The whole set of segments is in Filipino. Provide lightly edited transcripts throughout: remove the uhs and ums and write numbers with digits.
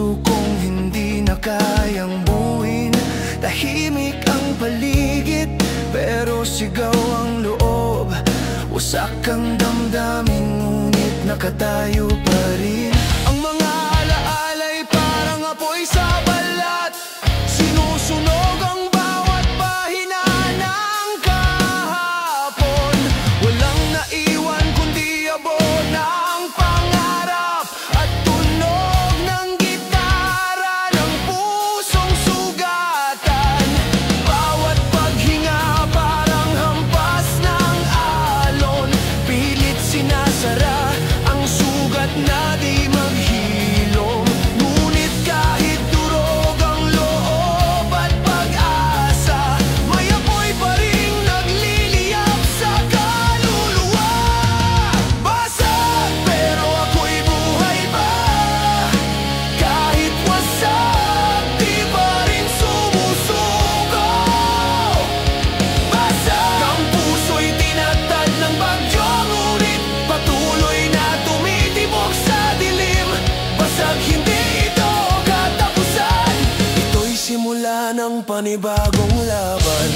puso kong hindi na kayang buuin. Tahimik ang paligid, pero sigaw ang loob. Wasak ang damdamin, ngunit nakatayo pa rin. Ang mga alaala'y parang apoy sa balat, sinusunog ang bawat pahina ng kahapon. Walang naiwan kundi abon ng pangarap at tunog ng gitara ng pusong sugatan. Bawat paghinga parang hampas ng alon, pilit sinasara ang sugat na di maghilom. Ngunit kahit durog ang loob at pag-asa, may apoy pa ring nagliliyap sa kaluluwa. Basag pero ako'y buhay pa, kahit wasak di pa rin sumusuko. Basag ang puso'y tinatad ng bagyo, ngunit patuloy na tumitibok sa dilim. Basag, hindi ito katapusan, ito'y simula ng panibagong laban.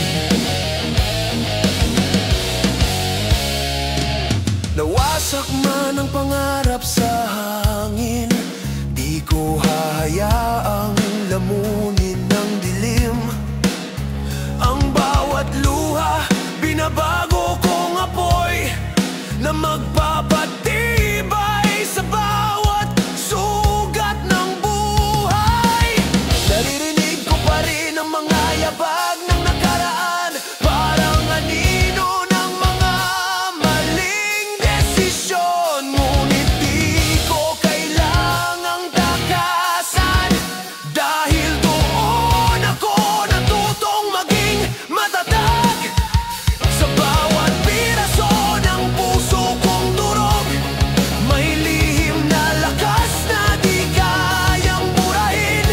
Nawasak man ang pangarap sa hangin, di ko hahayaang lamunin ng dilim. Ang bawat luha, binabago kong apoy na magpapatibay sa bawat sugat ng buhay. Naririnig ko pa rin ang mga yabag ng nakaraan, parang anino ng mga maling desisyon. Ngunit di ko kailangang takasan, dahil doon ako natutong maging matatag. Sa bawat piraso ng puso kong durog, may lihim na lakas na di kayang burahin.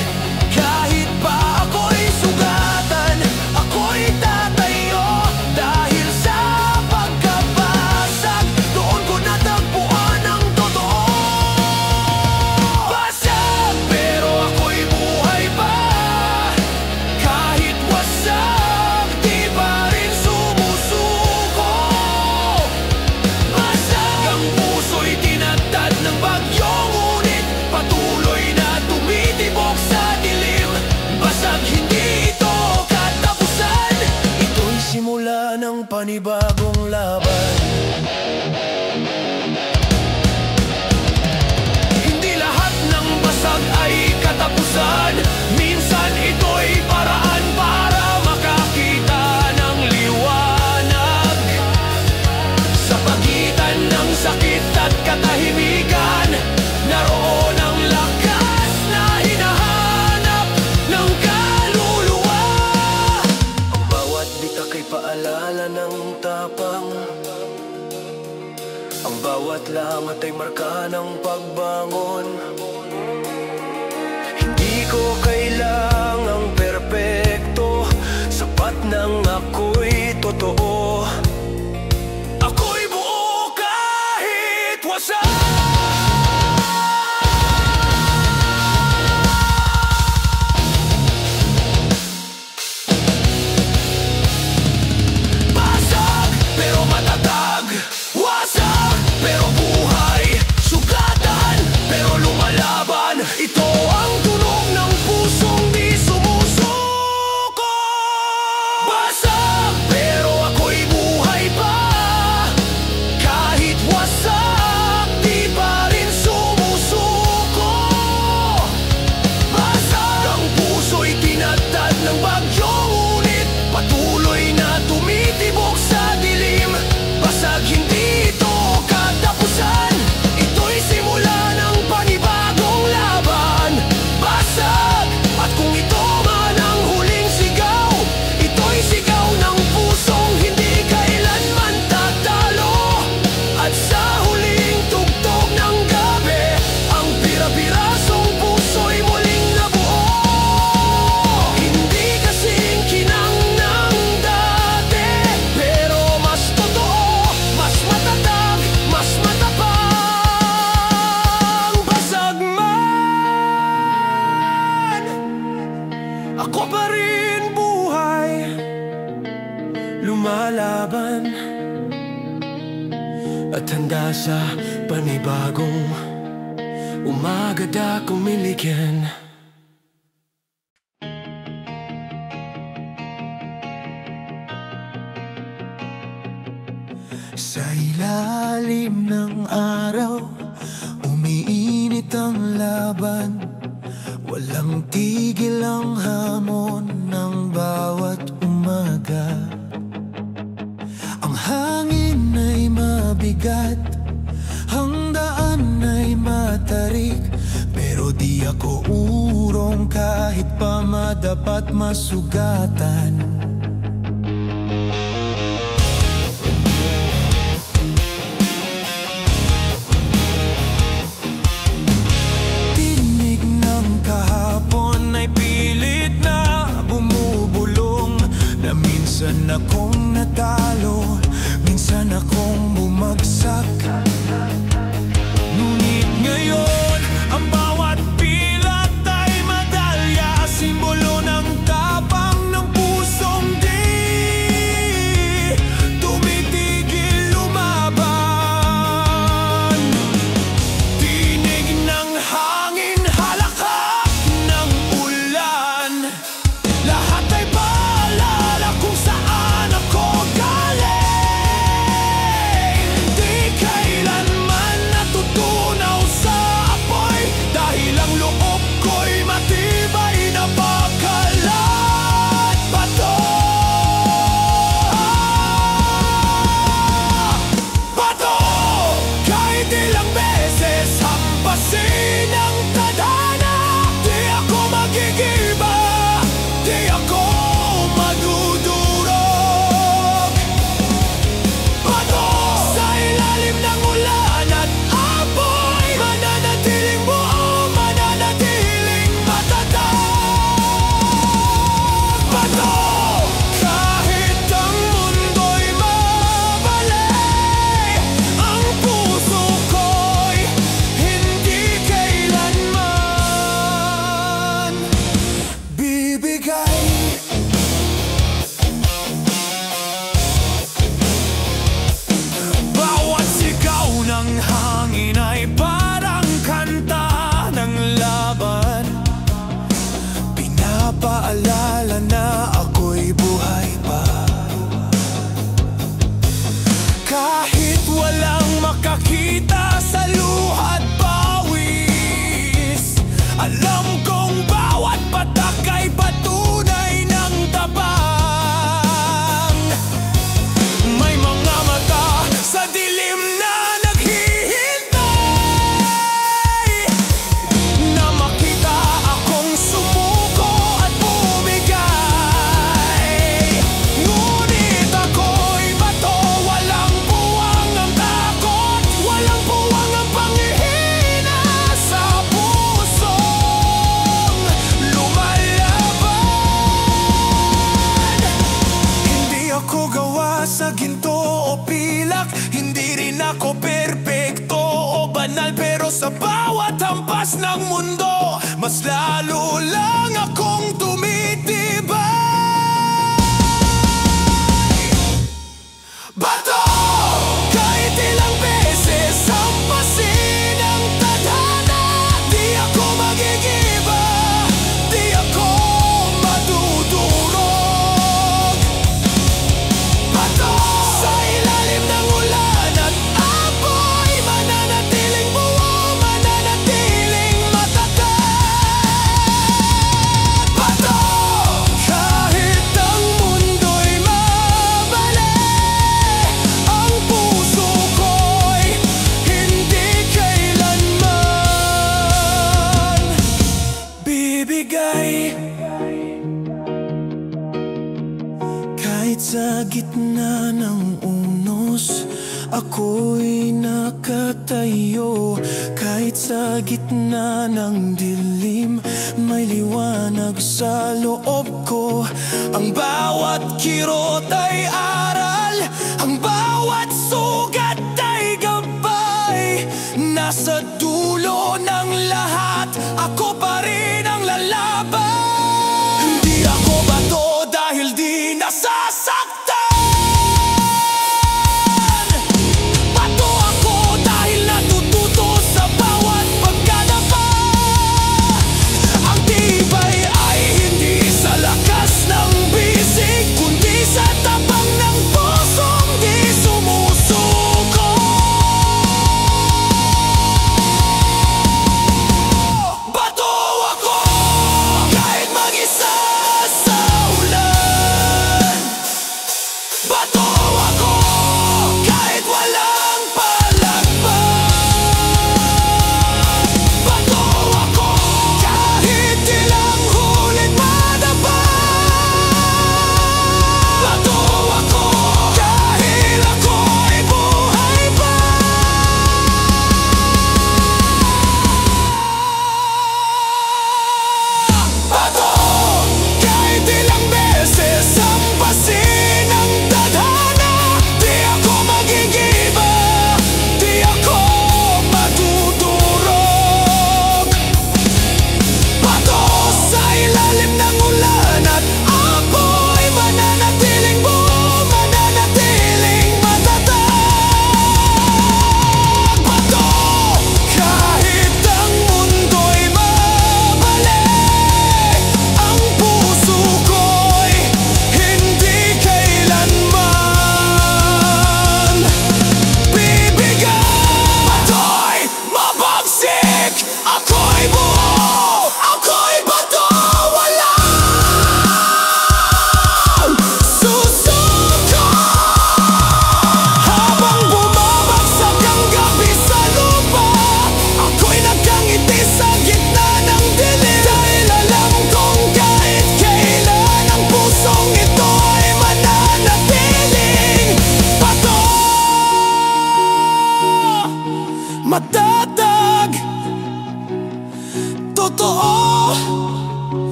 Kahit pa ako'y sugatan, ako'y tatayo, dahil sa pagkabasag, doon ko natagpuan ang totoo. Basag pero ako'y buhay pa, kahit wasak di pa rin sumusuko. Basag ang puso'y tinatad ng bagyo, ngunit patuloy na tumitibok sa dilim. Basag, hindi ito katapusan, ito'y simula ng panibagong laban. Hindi lahat ng basag ay katapusan, minsan ito'y paraan para makakita ng liwanag. Sa pagitan ng sakit at katahimikan, naroon ang lakas na hinahanap ng kaluluwa. Ang bawat bitak ay paalala ng tapang, ang bawat lamat ay marka ng pagbangon. Hindi ko kailangang perpekto, sapat nang ako'y totoo. Ako'y buo kahit wasak. Basag pero matatag, wasak pero buhay, sugatan pero lumalag. ako pa rin buhay lumalaban at handa sa panibagong umaga da kumiligyan. Sa ilalim ng araw, umiinit ang laban. Walang tigil ang hamon ng bawat umaga. Ang hangin ay mabigat, ang daan ay matarik, pero di ako urong kahit pa madapat masugatan. Minsan akong natalo, minsan akong bumagsak. Ngunit ngayon, ang bawat pilat ay medalya, simbolo ng tapang ng pusong di tumitigil lumaban. Tinig ng hangin, halakak ng ulan, lahat ay paalala kung saan ako galing. Di kailanman natutunaw sa apoy, dahil ang loob ko'y matibay na pagkalat bato. Bato! Kahit ilang beses hampasin ang tadhana, di ako magigiba, di ako madudurog. Bato! Sa ilalim ng ulan at apoy, mananatiling buo, mananatiling matatag. Bato! Kahit ang mundo'y mabalay, ang puso ko'y hindi kailanman bibigay. Bawat sigaw ng hangin ay parang kanta ng laban, pinapaalala na ako'y buhay pa. Kahit walang makakita sa luha't pawis, alam kong bawat patak ay patunay ng tabang. May mga mata sa dilim na naghihintay, na makita akong sumuko at bumigay. Ngunit ako'y bato, walang puwang ang takot, walang puwang ang panghihina sa pusong lumalaban. Hindi ako gawa sa ginto o pilak, hindi rin ako perpekto o banal, pero sa bawat hampas ng mundo, mas lalo lang akong tumitibay. Bato! Kahit ilang beses hampasin ang tadhana, di ako magigiba, di ako madudurog. Bato! Sa ilalim ng ulan at apoy, mananatiling buo, mananatiling matatag. Bato! Kahit ang mundo'y mabali, ang puso ko'y hindi kailanman bibigay. Kahit sa gitna ng unos, ako'y nakatayo. Kahit sa gitna ng dilim, may liwanag sa loob ko. Ang bawat kirot ay aral, ang bawat sugat ay gabay. Nasa dulo ng lahat, ako pa rin ang lalaban. Hindi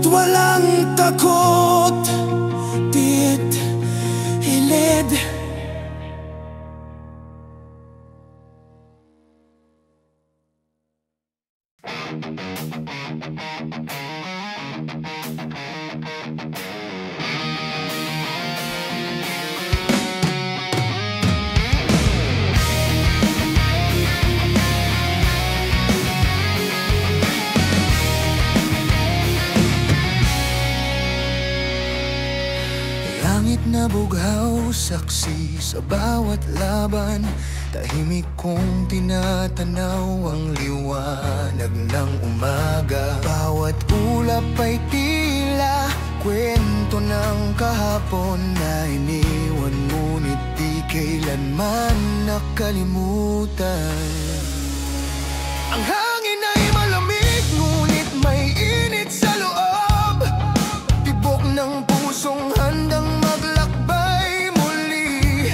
walang takot, tit, hilid. Langit na bughaw, saksi sa bawat laban. Tahimik kong tinatanaw ang liwanag ng umaga. Bawat ulap ay tila kwento ng kahapon na iniwan, ngunit di kailanman nakalimutan. Ang hangin ay malamig, ngunit may init sa loob. Tibok ng pusong handang maglakbay muli.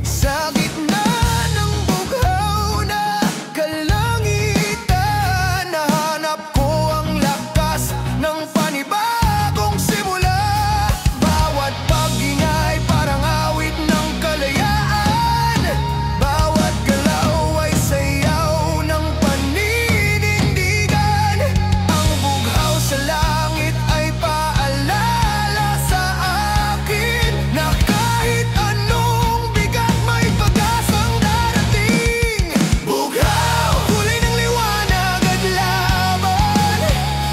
Sa gitna ng bughaw na kalangitan, nahanap ko ang lakas ng panibagong simula. Bawat pagingay parang awit ng kalayaan. Bawat galaw ay sayaw ng paninindigan. Ang bughaw sa langit ay paalala sa akin na kahit anong bigat may pag-asang darating. Bughaw, kulay ng liwanag at laban.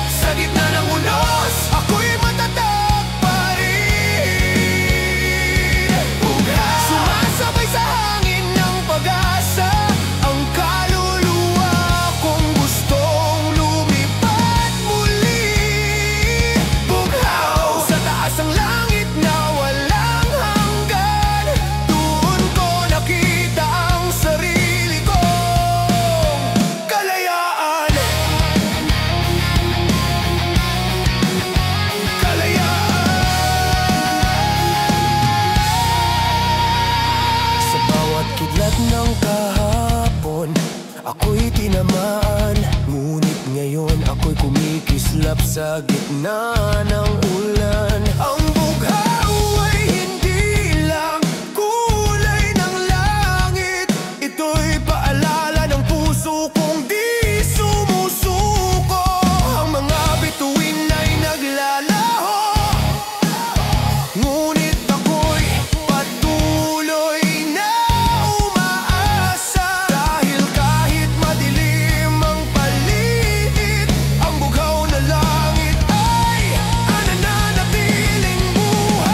Sa gitna ng unos, ako'y matatag pa rin. Bughaw, sumasabay sa hangin ng pag-asa. Ang kaluluwa kong gustong lumipad muli. Bughaw, sa taas ng langit na walang hanggan. Doon ko nakita ang sarili kong kalayaan. Sa bawat kidlat ng kahapon, ako'y tinamaan. Ngunit ngayon ako'y kumikislap sa gitna ng ulan. Ang bughaw ay hindi lang kulay ng langit. Ito'y paalala ng puso kong di sumusuko. Ang mga bituin ay naglalaho, ngunit ako'y patuloy na umaasa. Dahil kahit madilim ang paligid, ang bughaw na langit ay nananatiling buhay.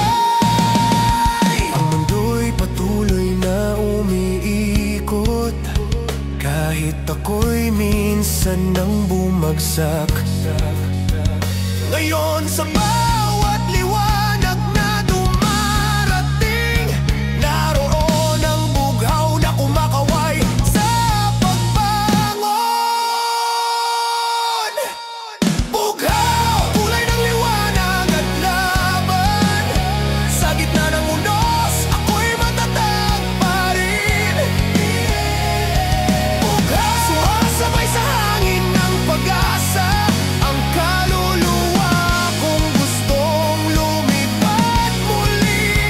Ang mundo'y patuloy na umiikot, kahit ako'y minsan nang bumagsak. Ngayon sa bawat liwanag na dumarating, naroon ang bughaw na kumakaway sa pagbangon. Bughaw, kulay ng liwanag at laban. Sa gitna ng unos, ako'y matatag pa rin. Bughaw, sumasabay sa hangin ng pag-asa. Ang kaluluwa kong gustong lumipad muli.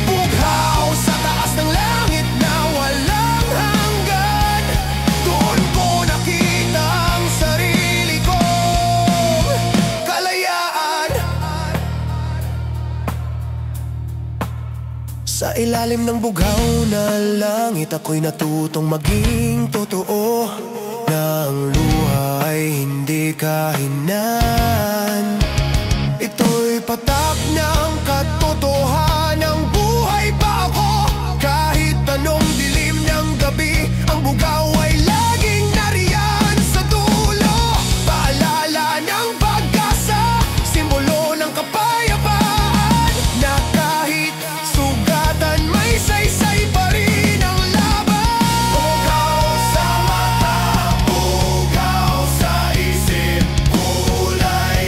Bughaw, sa taas ng langit na walang hanggan. Doon ko nakita ang sarili kong kalayaan. Sa ilalim ng bughaw na langit, ako'y natutong maging totoo. Na ang luha ay hindi kahinan. Ito'y patak ng katotohanan. Buhay pa ako kahit anong dilim ng gabi. Ang bughaw ay laging nariyan sa dulo. Paalala ng pag-asa, simbolo ng kapayapaan. Na kahit sugatan may saysay pa rin ang laban. Bughaw sa mata, bughaw sa isip, kulay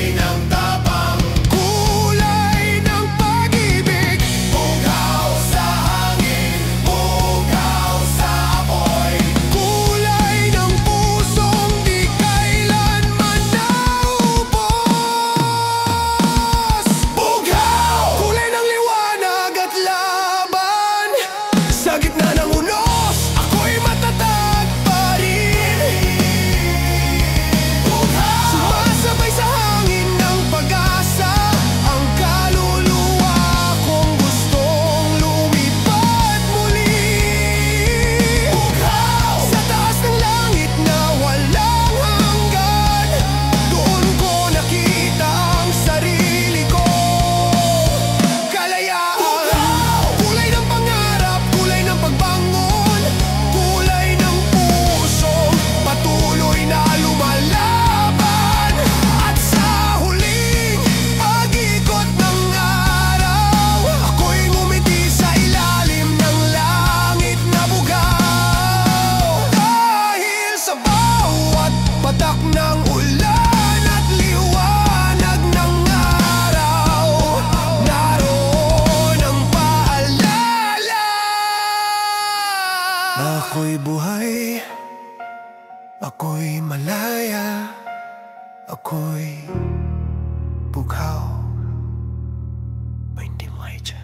ako'y bughaw. Hindi mo ay dyan.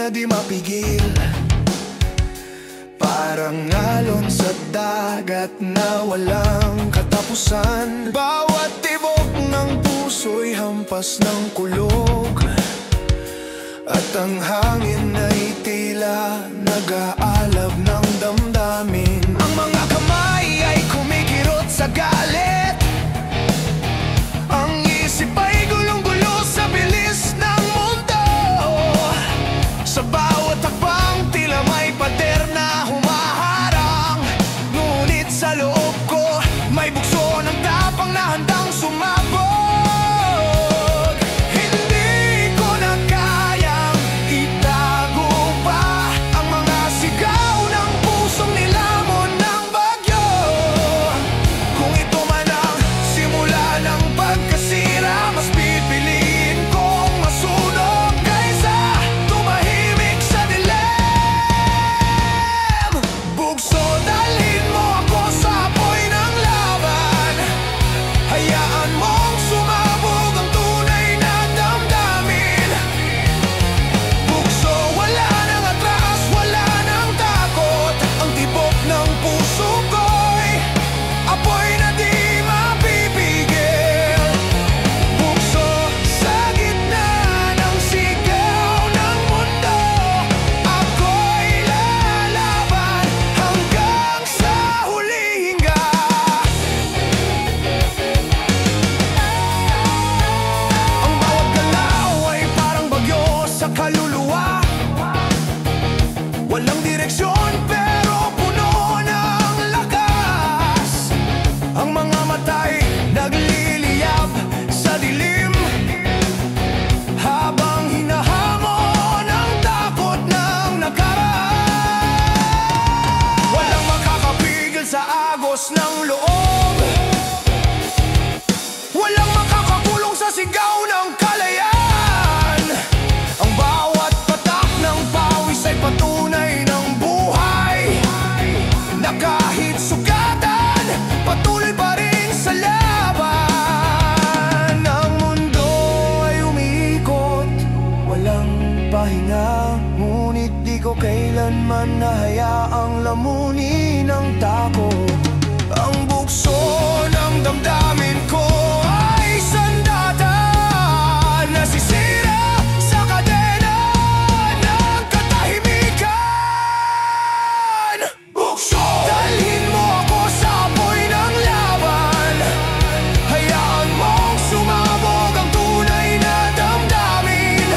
Di mapigil, parang alon sa dagat na walang katapusan. Bawat tibok ng puso'y hampas ng kulog, at ang hangin ay tila nag-aalab ng damdamin. Ang mga kamay ay kumikirot sa galit, ang isip ay gulong-gulo sa bilis ng mundo. Sa bawat hakbang tila may pader na humaharang, ngunit sa loob ko may bukso ng tapang na handang sumabog. Hindi ko na kayang itago pa ang mga sigaw ng pusong nilamon ng bagyo. Kung ito man ang simula ng pagkasira, mas pipiliin kong masunog kaysa tumahimik sa dilim. Bugso, dalhin mo ako sa apoy ng laban. Hayaan mong sumabog ang tunay na damdamin. Bugso, wala nang atras, wala nang takot. Ang tibok ng puso ko'y apoy na di mapipigil. Bugso, sa gitna ng sigaw ng mundo, ako'y lalaban hanggang sa huling hinga. Ang bawat galaw ay parang bagyo sa kaluluwa, walang direksyon pero puno ng lakas. Ang mga mata'y nagliliyab sa dilim, habang hinahamon ang takot ng nakaraan. Walang makakapigil sa agos ng loob, walang makakakulong sa sigaw ng kalayaan. Ang bawat patak ng pawis ay patunay ng buhay, na kahit sugatan, patuloy pa rin sa laban. Ang mundo ay umiikot, walang pahinga, ngunit di ko kailanman nahayaang lamunin ang takot. Ang bukso ng damdamin ko ay sandata, nasisira sa kadena ng katahimikan. Bukso, dalhin mo ako sa apoy ng laban. Hayaan mong sumabog ang tunay na damdamin.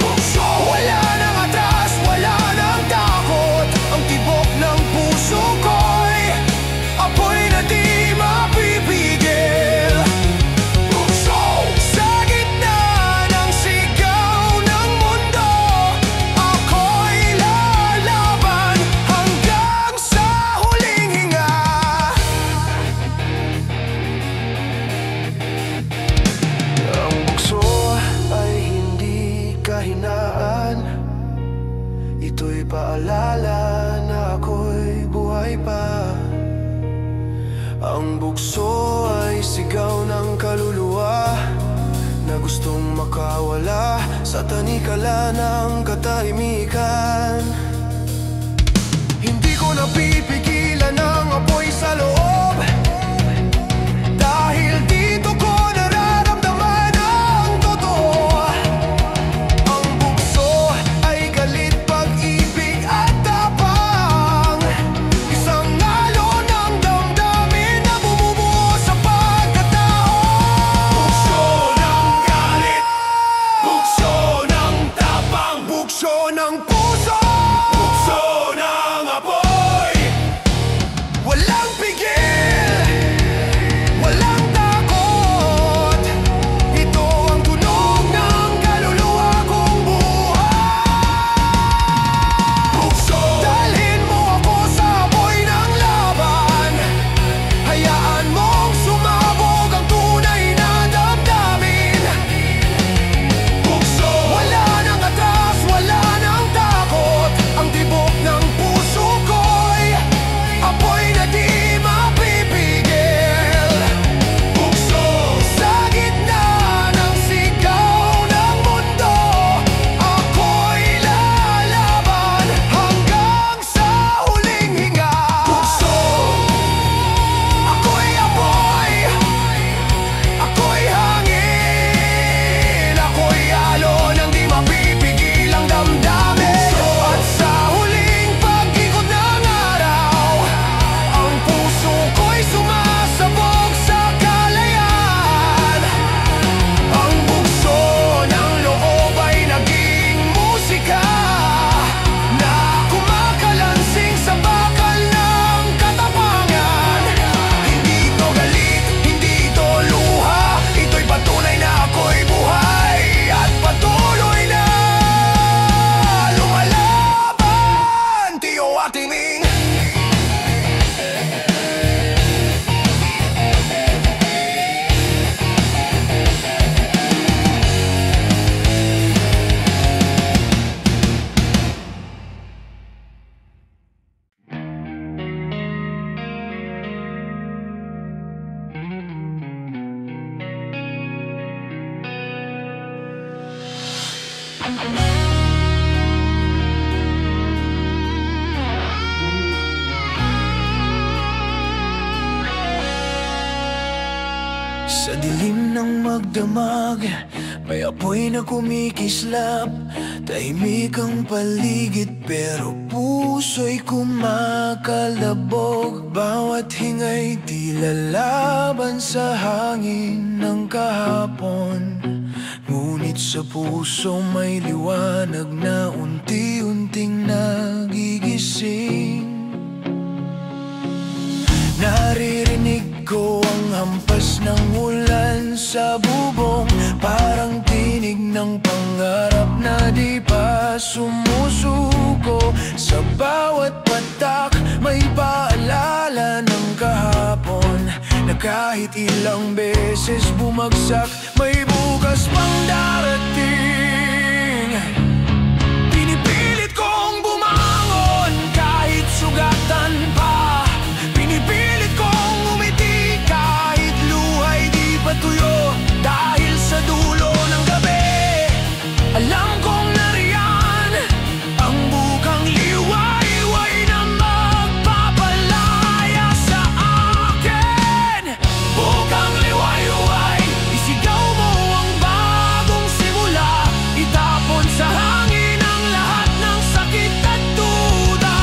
Bukso, wala nang atras, wala nang takot. Ang tibok ng puso ko'y apoy na di mapipigil. Bukso, sa gitna ng sigaw ng mundo, ako'y lalaban hanggang sa huling hinga. Ang bukso ay hindi kahinaan, ito'y paalala na ako'y buhay pa. Ang bukso ay sigaw ng kaluluwa, na gustong makawala sa tanikala ng katahimikan. Hindi ko napipigilan ang apoy sa loob, dahil dito ko nararamdaman ang totoo. Ang bukso ay galit, pag-ibig at tapang, isang alon ng damdamin na bumubuo sa pagkatao. Bukso ng galit, bukso ng tapang, bukso ng puso, bukso ng apoy. Walang pigil, walang takot. Ito ang tunog ng kaluluwa ko. Sa dilim ng magdamag, may apoy na kumikislap. Tahimik ang paligid pero puso'y kumakalabog. Bawat hingay tila laban sa hangin ng kahapon. Ngunit sa puso may liwanag na unti-unting nagigising. Naririnig ko ang hampas ng ulan sa bubong, parang tinig ng pangarap na di pa sumusuko. Sa bawat patak may paalala ng kahapon, na kahit ilang beses bumagsak, may bukas pang darating. Pinipilit kong bumangon kahit sugatan pa. Pinipilit kong umiti kahit luhay di patuyo. Dahil sa dulo ng gabi, alam kong nariyan ang bukang liwayway na magpapalaya sa akin. Bukang liwayway, isigaw mo ang bagong simula. Itapon sa hangin ang lahat ng sakit at duda.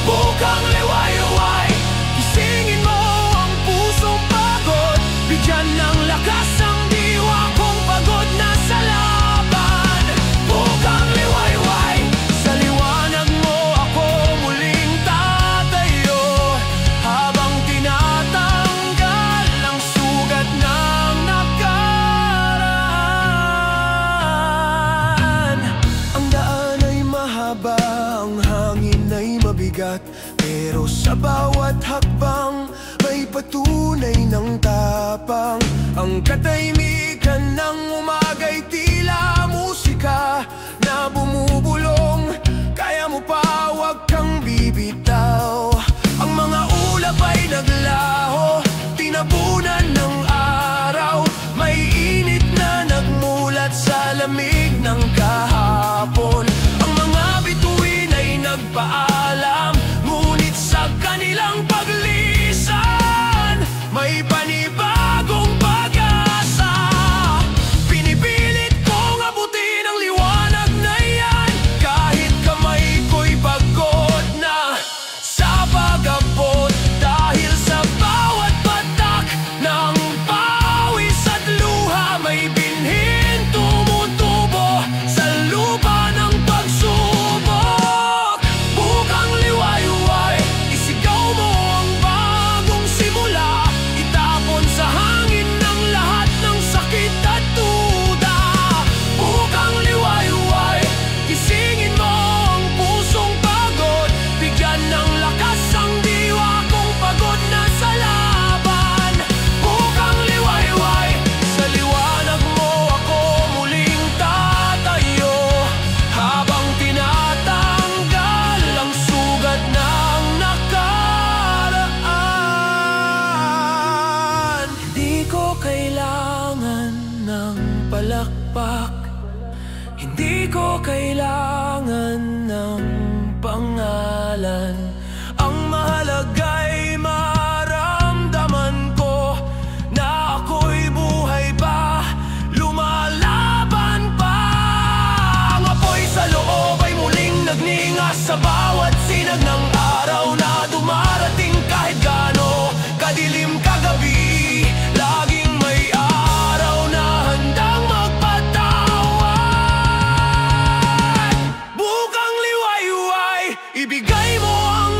Bukang liwayway, gisingin mo ang pusong pagod. Bigyan ng lakas ang diwa kong pagod na sa laban. Bukang liwayway, sa liwanag mo ako muling tatayo. Habang tinatanggal ang sugat ng nakaraan. Ang daan ay mahaba, ang hangin ay mabigat, pero sa bawat hakbang may patunay ng tapang. Ang katahimikan ng umaga'y tila musika na bumubulong. Kaya mo pa, wag kang bibitaw. Ang mga ulap ay naglaho, tinabunan ng araw. May init na nagmulat sa lamig ng kahapon. Ang mga bituin ay nagpaalam, ngunit sa kanilang paglisan may panibagong pag-asa. Pinipilit kong abutin ang liwanag na yan, kahit kamay ko'y pagod na sa pag-abot. Dahil sa bawat patak ng pawis at luha, may binhin tumutubo sa lupa ng pagsubok. Bukang liwayway, isigaw mo ang bagong simula. Itapon sa hangin ng lahat ng sakit at duda. Bukang liwayway, gisingin mo ang pusong pagod. Bigyan ng lakas ang diwa kong pagod na sa laban. Bukang liwayway, sa liwanag mo ako muling tatayo. Habang tinatanggal ang sugat ng nakaraan. Hindi ko kailangan ng palakpak, hindi ko kailangan ng pangalan. Ang mahalaga'y maramdaman ko na ako'y buhay pa, lumalaban pa. Ang apoy sa loob ay muling nagninga sa bawat sinag ng araw na dumarating. Kahit gaano kadilim kagabi, laging may araw na handang magpatawad. Bukang liwayway, ibigay mo ang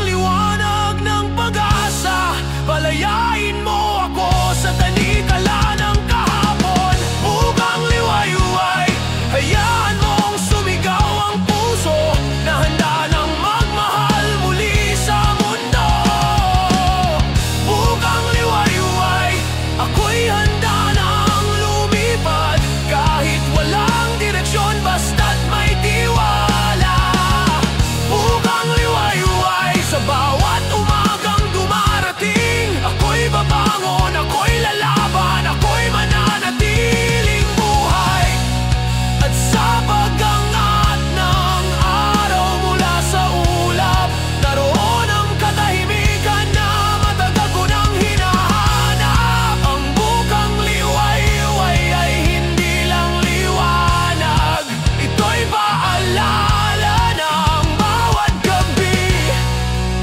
paalala ng bawat gabi.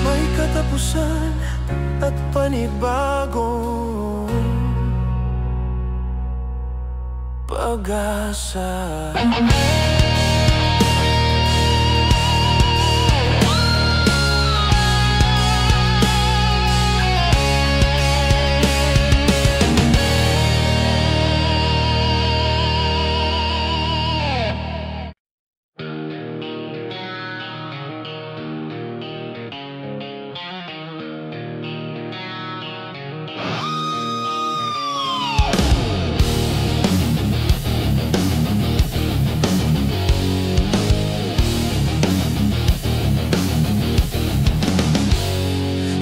May katapusan at panibagong pag-asa.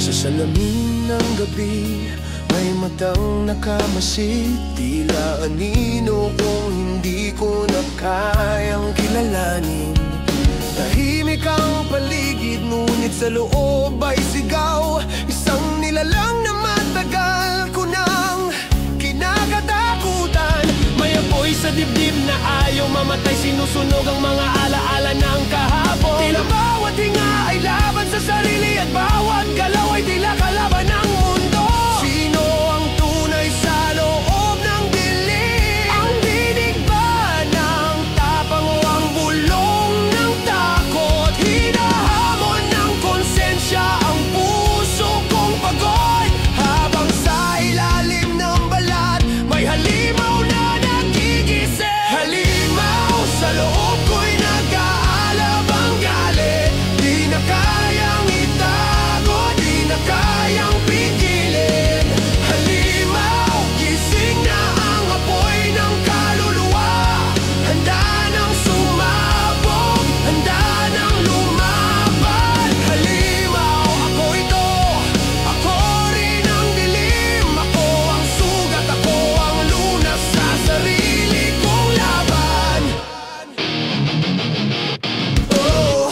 Sa salamin ng gabi, may matang nakamasid. Tila anino kung hindi ko na kayang kilalanin. Tahimik ang paligid, ngunit sa loob ay sigaw. Isang nilalang na matagal ko nang kinakatakutan. May apoy sa dibdib na ayaw mamatay. Sinusunog ang mga alaala ng kahapon. Tila bawat hinga ay laban sa sarili, at bawat galaw ay tila kalaban ng mundo. Sino ang tunay sa loob ng dilim? Ang dinig ba ng tapang o ang bulong ng takot? Hinahamon ng konsensya ang puso kong pagod. Habang sa ilalim ng balat may halimaw na nagigising. Halimaw sa loob ko'y nag-aalab ang galit. Di na kayang itago, di na kayang pigilin. Halimaw, gising na ang apoy ng kaluluwa. Handa nang sumabog, handa nang lumaban. Halimaw, ako ito, ako rin ang dilim. Ako ang sugat, ako ang lunas sa sarili kong laban. Oh.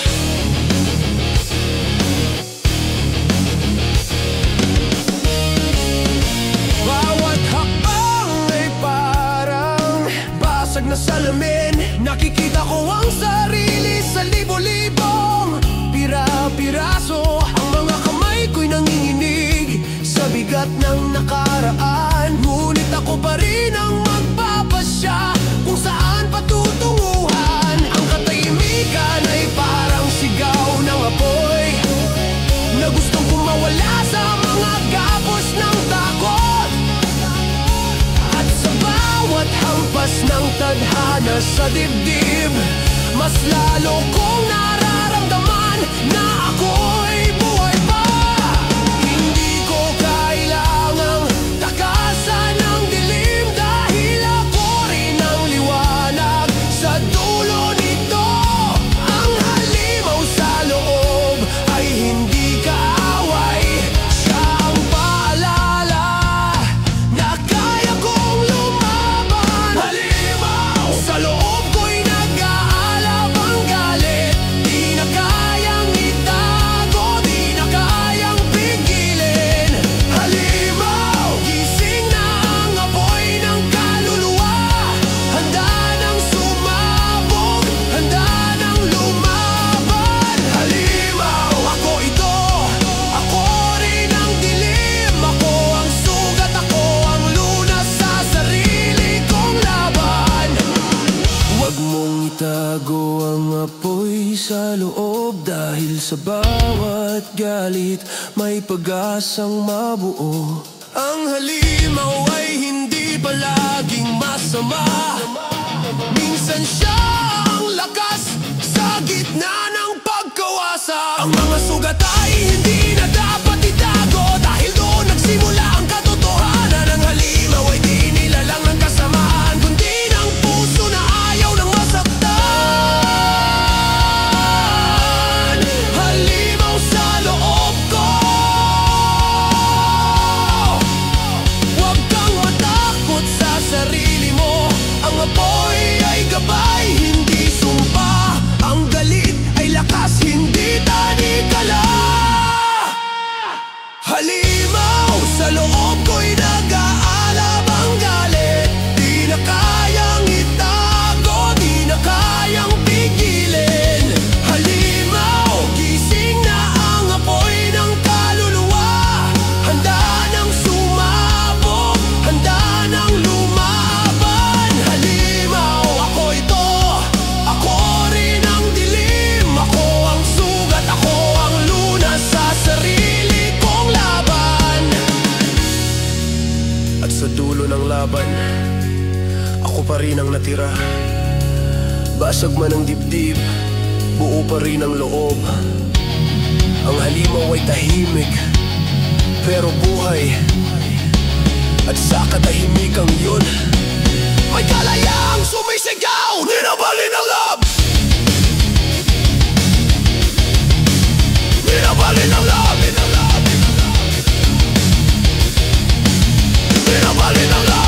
Bawat hakbang ay parang basag na salamin. Nakikita ko ang sarili sa libo-libong pira-piraso. Ang mga kamay ko'y nanginginig sa bigat ng nakaraan. Ngunit ako pa rin ang magpapasya kung saan patutunguhan. Ang katahimikan ay parang sigaw ng apoy na gustong kumawala sa mga gapos ng takot. At sa bawat hampas ng tadhana sa dibdib, mas lalo kong nararamdaman na ako'y buhay pa. Hindi ko kailangang takasan ng dilim, dahil ako rin ang liwanag sa dulo nito. Ang halimaw sa loob ay hindi kaaway. Siya ang paalala na kaya kong lumaban. Halimaw sa loob ko'y nag-aalab ang galit. Di na kayang itago, di na kayang pigilin. Halimaw, gising na ang apoy ng kaluluwa. Handa nang sumabog, handa nang lumaban. Halimaw, ako ito, ako rin ang dilim. Ako ang sugat, ako ang lunas sa sarili kong laban. Huwag mong itago ang apoy sa loob, dahil sa bawat galit may pag-asang mabuo. Ang halimaw ay hindi palaging masama. Minsan siya ang lakas sa gitna ng pagkawasa. Ang mga sugat ay hindi na dapat itago, dahil doon nagsimula ang katotohanan. Ang halimaw ay di nilalang ng kasamaan, kundi ng puso na ayaw ng masaktan. Halimaw sa loob ko, huwag kang matakot sa sarili mo. Ang apoy ay gabay, rin ang natira. Basag man ang dibdib, buo pa rin ang loob. Ang halimaw ay tahimik, pero buhay. At sa katahimikang yun, may kalayaang sumisigaw, ninabalin ang lab. Ninabalin ang lab. Ninabalin ang laban.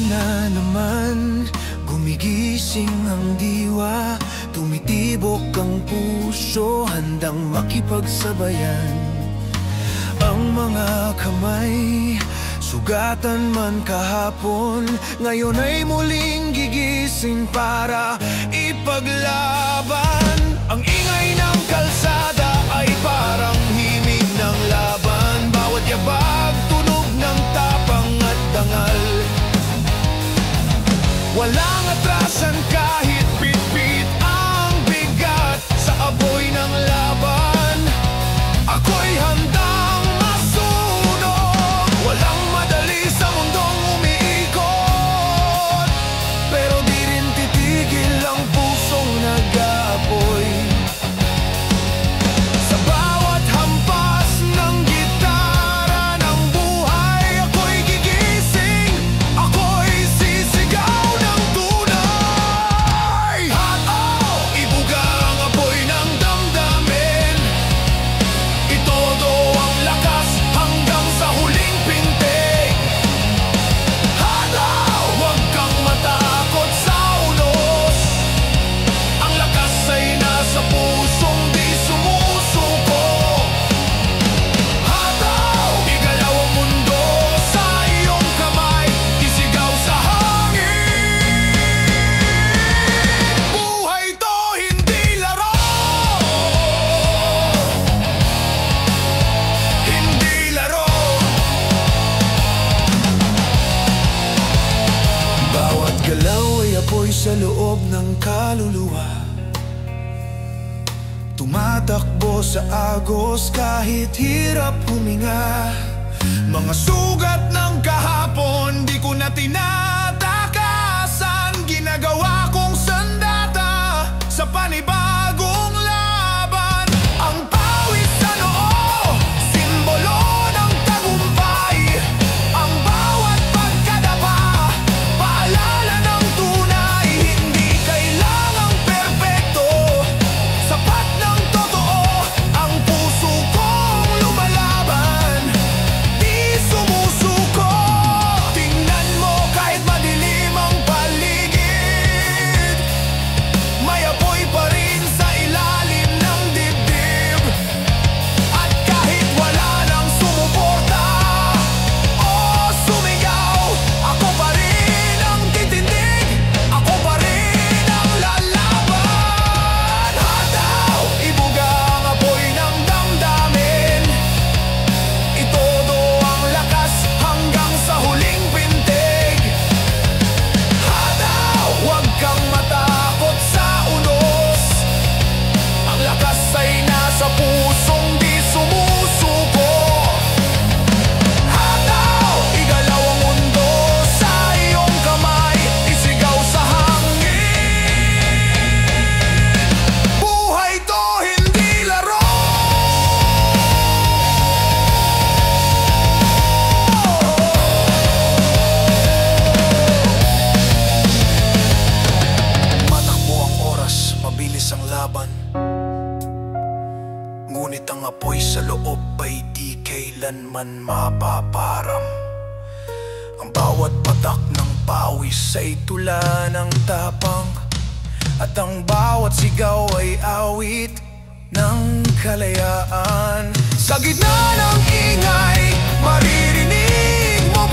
Na naman, gumigising ang diwa, tumitibok ang puso, handang makipagsabayan. Ang mga kamay, sugatan man kahapon, ngayon ay muling gigising para ipaglaban. Ang ingay ng kalsada ay parang himig ng laban, bawat yabag tunog ng tapang at dangal. Walang atrasan kahit bitbit ang bigat sa aboy ng laban. Ako'y handang masunog. Walang madali sa mundong umiikot, pero di rin titigil ang pusong nag-aapoy. Sa bawat hampas ng gitara ng buhay, ako'y gigising, ako'y sisigaw. Sa loob ng kaluluwa, tumatakbo sa agos kahit hirap huminga. Mga sugat ng kahapon, di ko na tinatakasan. Ginagawa kong sandata sa panibagong laban. Ang pawis sa noo, simbolo ng tagumpay. Ang bawat pagkadapa, paalala ng tunay. Hindi kailangang perpekto, sapat ng totoo. Ang puso kong lumalaban, di sumusuko. Tingnan mo kahit madilim ang paligid, may apoy pa rin sa ilalim ng dibdib. At kahit wala nang sumuporta o sumigaw, ako pa rin ang titindig, ako pa rin ang lalaban. Hataw, ibuga ang apoy ng damdamin, itodo ang lakas hanggang sa huling pintig. Hataw, huwag kang matakot sa unos, ang lakas ay nasa pusong di sumusuko. Hataw, igalaw ang mundo sa iyong kamay, isigaw sa hangin. Buhay to hindi laro. Matakbo ang oras, mabilis ang laban, ngunit ang apoy sa loob ay di kailanman mapaparam. Ang bawat patak ng pawis ay tula ng tapang, at ang bawat sigaw ay awit ng kalayaan. Sa gitna ng ingay, maririnig mo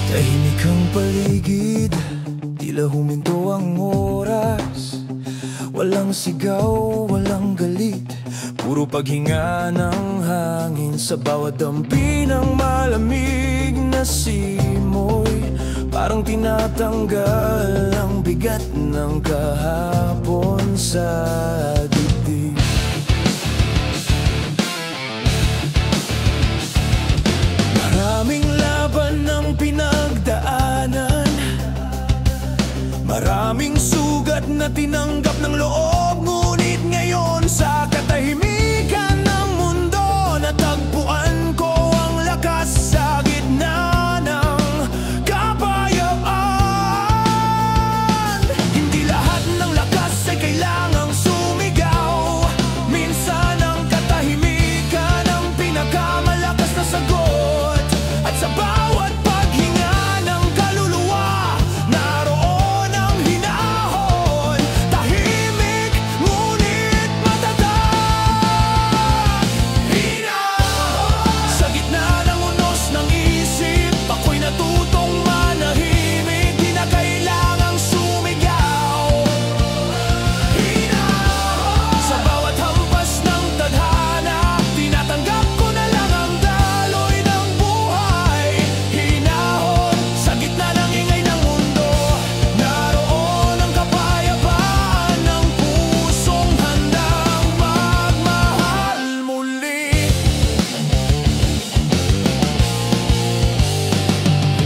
Tahimik ang paligid, tila huminto ang oras. Walang sigaw, walang galit, puro paghinga ng hangin. Sa bawat dampi ng malamig na simoy, parang tinatanggal ang bigat ng kahapon sa dibdib. Maraming laban ang pinagdaanan, maraming sugat na tinanggap ng loob. Ngunit ngayon sa katahimikan ng mundo, natagpuan ko ang lakas sa gitna ng kapayapaan. Hindi lahat ng lakas ay kailangang sumigaw. Minsan ang katahimikan ang pinakamalakas na sagot. At sa bawat paghinga ng kaluluwa, naroon ang hinahon. Tahimik ngunit matatag. Hinahon sa gitna ng unos ng isip, ako'y natutong manahimik. Di na kailangang sumigaw. Hinahon sa bawat hampas ng tadhana, tinatanggap ko na lang ang daloy ng buhay. Hinahon sa gitna ng ingay ng mundo, naroon ang kapayapaan ng pusong handang magmahal muli.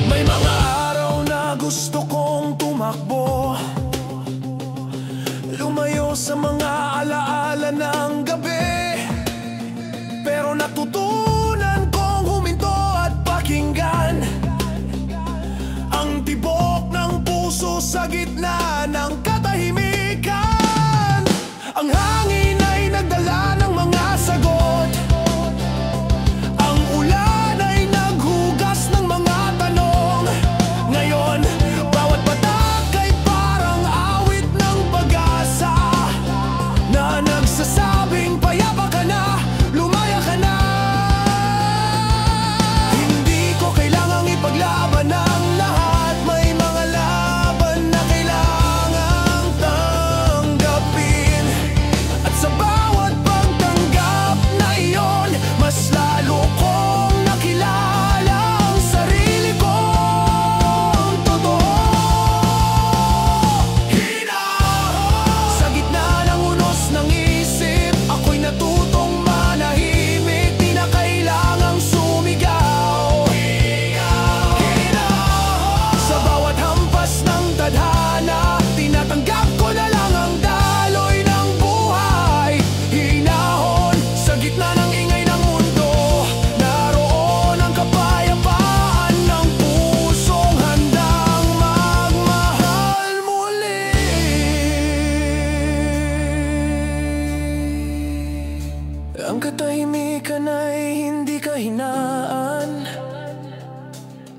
May mga araw na gusto kong tumakbo, lumayo sa mga alaala ng gabi. Pero natutunan kong huminto at pakinggan ang tibok ng puso sa gitna ng katahimikan. Ang hangin ay nagdala ng mga sagot, ang ulan ay naghugas ng mga tanong. Ngayon, bawat patak ay parang awit ng pag-asa na nagsasabing payapa ka na, lumaya ka na. Hindi ko kailangang ipaglaban ang lahat. May mga laban na kailangang tanggapin. At sa bawat pagtanggap na iyon, mas lalo kong nakilala ang sarili kong totoo. Hinahon sa gitna ng unos ng isip, ako'y natutong manahimik. Di na kailangang sumigaw. Hinahon sa bawat hampas ng tadhana, tinatanggap ko na lang ang daloy ng buhay. Hinahon sa gitna ng ingay ng mundo, naroon ang kapayapaan ng pusong handang magmahal muli. Ang katahimikan ay hindi kahinaan,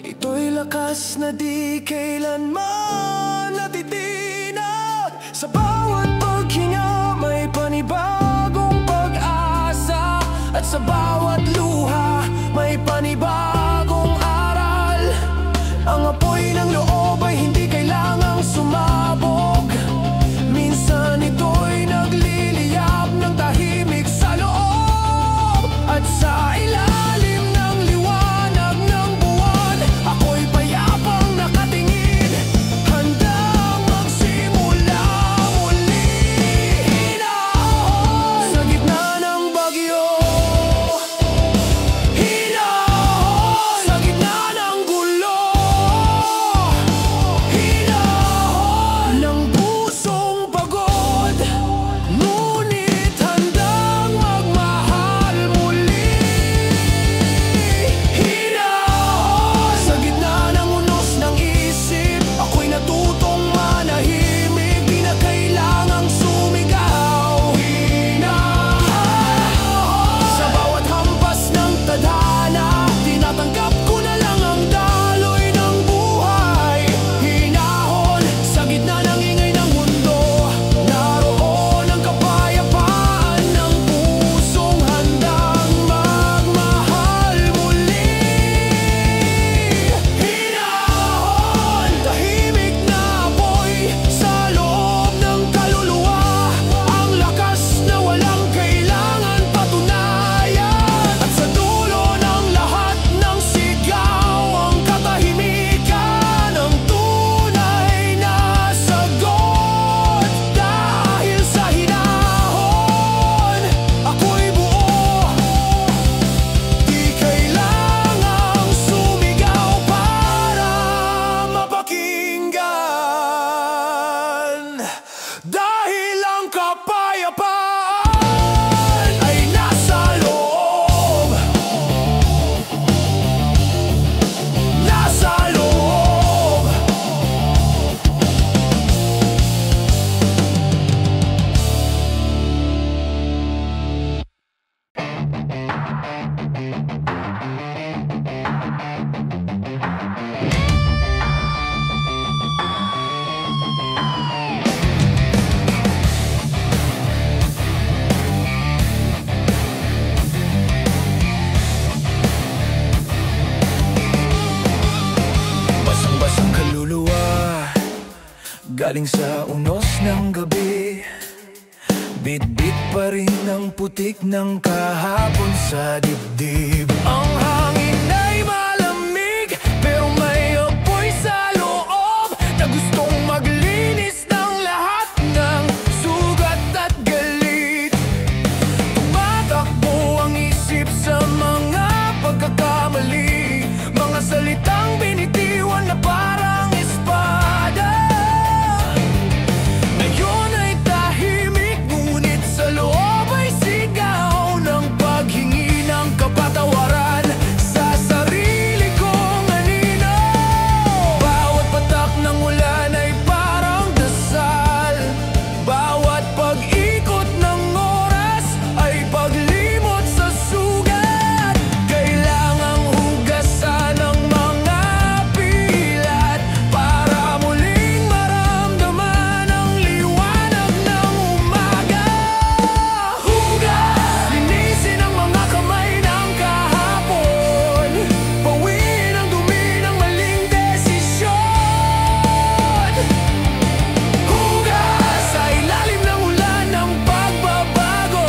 ito'y lakas na di kailanman natitinag. Sa bawat paghinga may panibagong pag-asa, at sa bawat luha may panibagong aral. Ang apoy ng loob ay hindi kailangang sumabog. Minsan ito'y nagliliyab ng tahimik sa loob. At sa ilalim ng liwanag ng buwan, ako'y payapang nakatingin, handang magsimula muli. galing sa unos ng gabi. Bit-bit pa rin ang putik ng kahapon sa dibdib. Ang hangin ay malamig, pero may apoy sa loob na gustong maglinis ng lahat ng sugat at galit. Tumatakbo ang isip sa mga pagkakamali, mga salitang binitiwan na parang espada. Ngayon ay tahimik, ngunit sa loob ay sigaw ng paghingi ng kapatawaran sa sarili kong anino. Bawat patak ng ulan ay parang dasal, bawat pag-ikot ng oras ay paglimot sa sugat. Kailangang hugasan ang mga pilat para muling maramdaman ang liwanag ng umaga. Hugas! Linisin ang mga kamay ng kahapon, bawiin ang dumi ng maling desisyon. Hugas sa ilalim ng ulan ng pagbabago,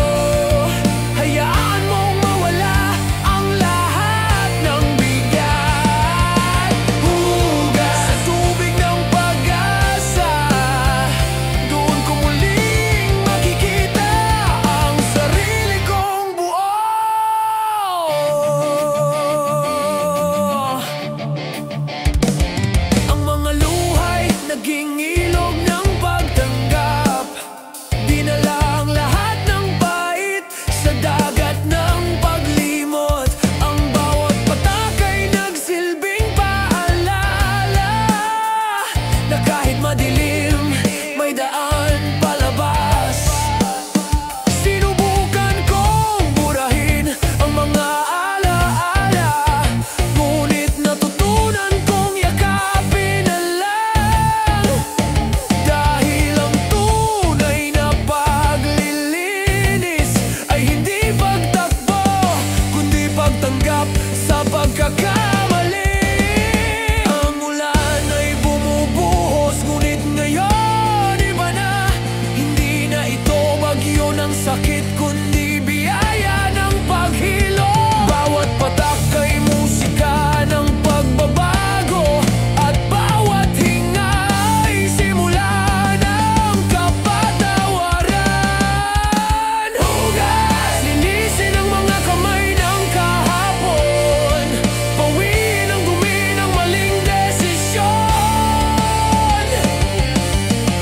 hayaan mong mawala ang lahat ng bigat. Hugas sa tubig ng pag-asa, doon ko muling makikita ang sarili kong buo. Ang mga luhay naging ilog ng pagtanggap, dinala ang lahat ng bait sa dagat ng paglimot. Ang bawat patak ay nagsilbing paalala na kahit madilim, may daan palabas. Sinubukan kong burahin ang mga alaala, ngunit natutunan kong yakapin na lang. Dahil ang tunay na paglilinis ay hindi pagtakbo, kundi pagtanggap sa pagkakamali. Ang ulan ay bumubuhos, ngunit ngayon iba na. Hindi na ito bagyo ng sakit, kundi biyaya ng paghilom. Bawat patak ay musika ng pagbabago, at bawat hinga ay simula ng kapatawaran. Hugas! Linisin ang mga kamay ng kahapon, bawiin ang dumi ng maling desisyon.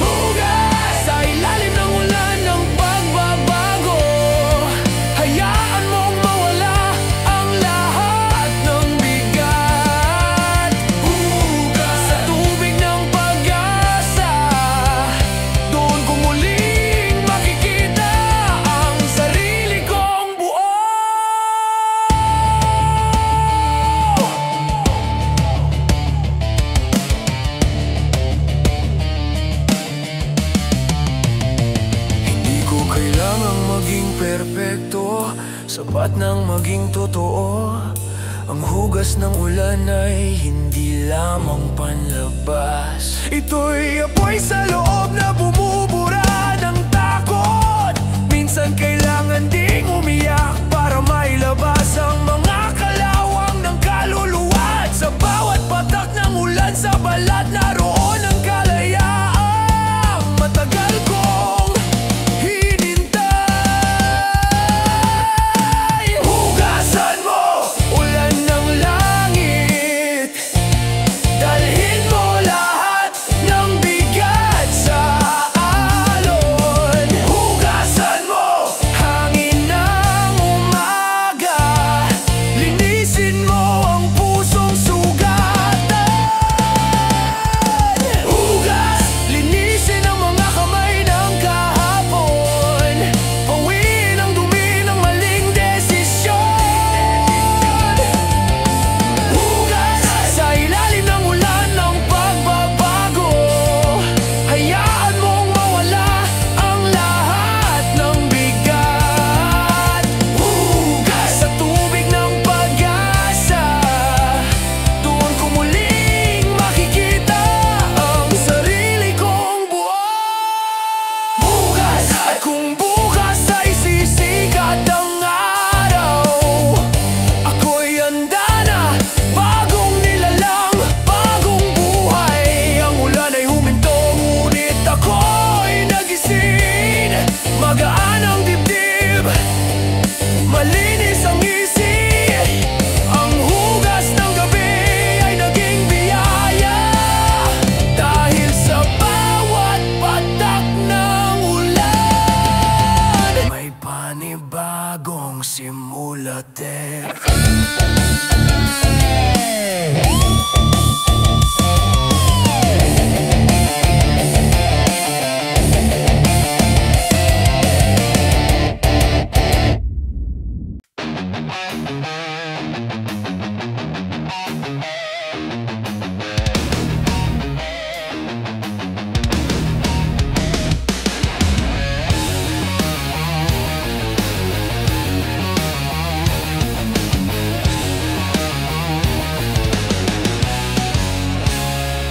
Hugas sa ilalim ng ulan ng pagbabago, hayaan mong mawala ang lahat ng bigat. Hugas sa tubig ng pag-asa, doon ko muling makikita ang sarili kong buo. Hindi ko kailangang maging perpekto, sapat nang maging totoo. Ang hugas ng ulan ay hindi lamang panlabas, ito'y apoy sa loob na bumubura ng takot. Minsan kailangan ding umiyak para mailabas ang mga kalawang ng kaluluwa. At sa bawat patak ng ulan sa balat, naroon ang kalayaan. Matagal kong hinintay. Hugasan mo, ulan ng langit, dalhin mo lahat ng bigat sa alon. Hugasan mo, hangin ng umaga, linisin mo ang pusong sugatan.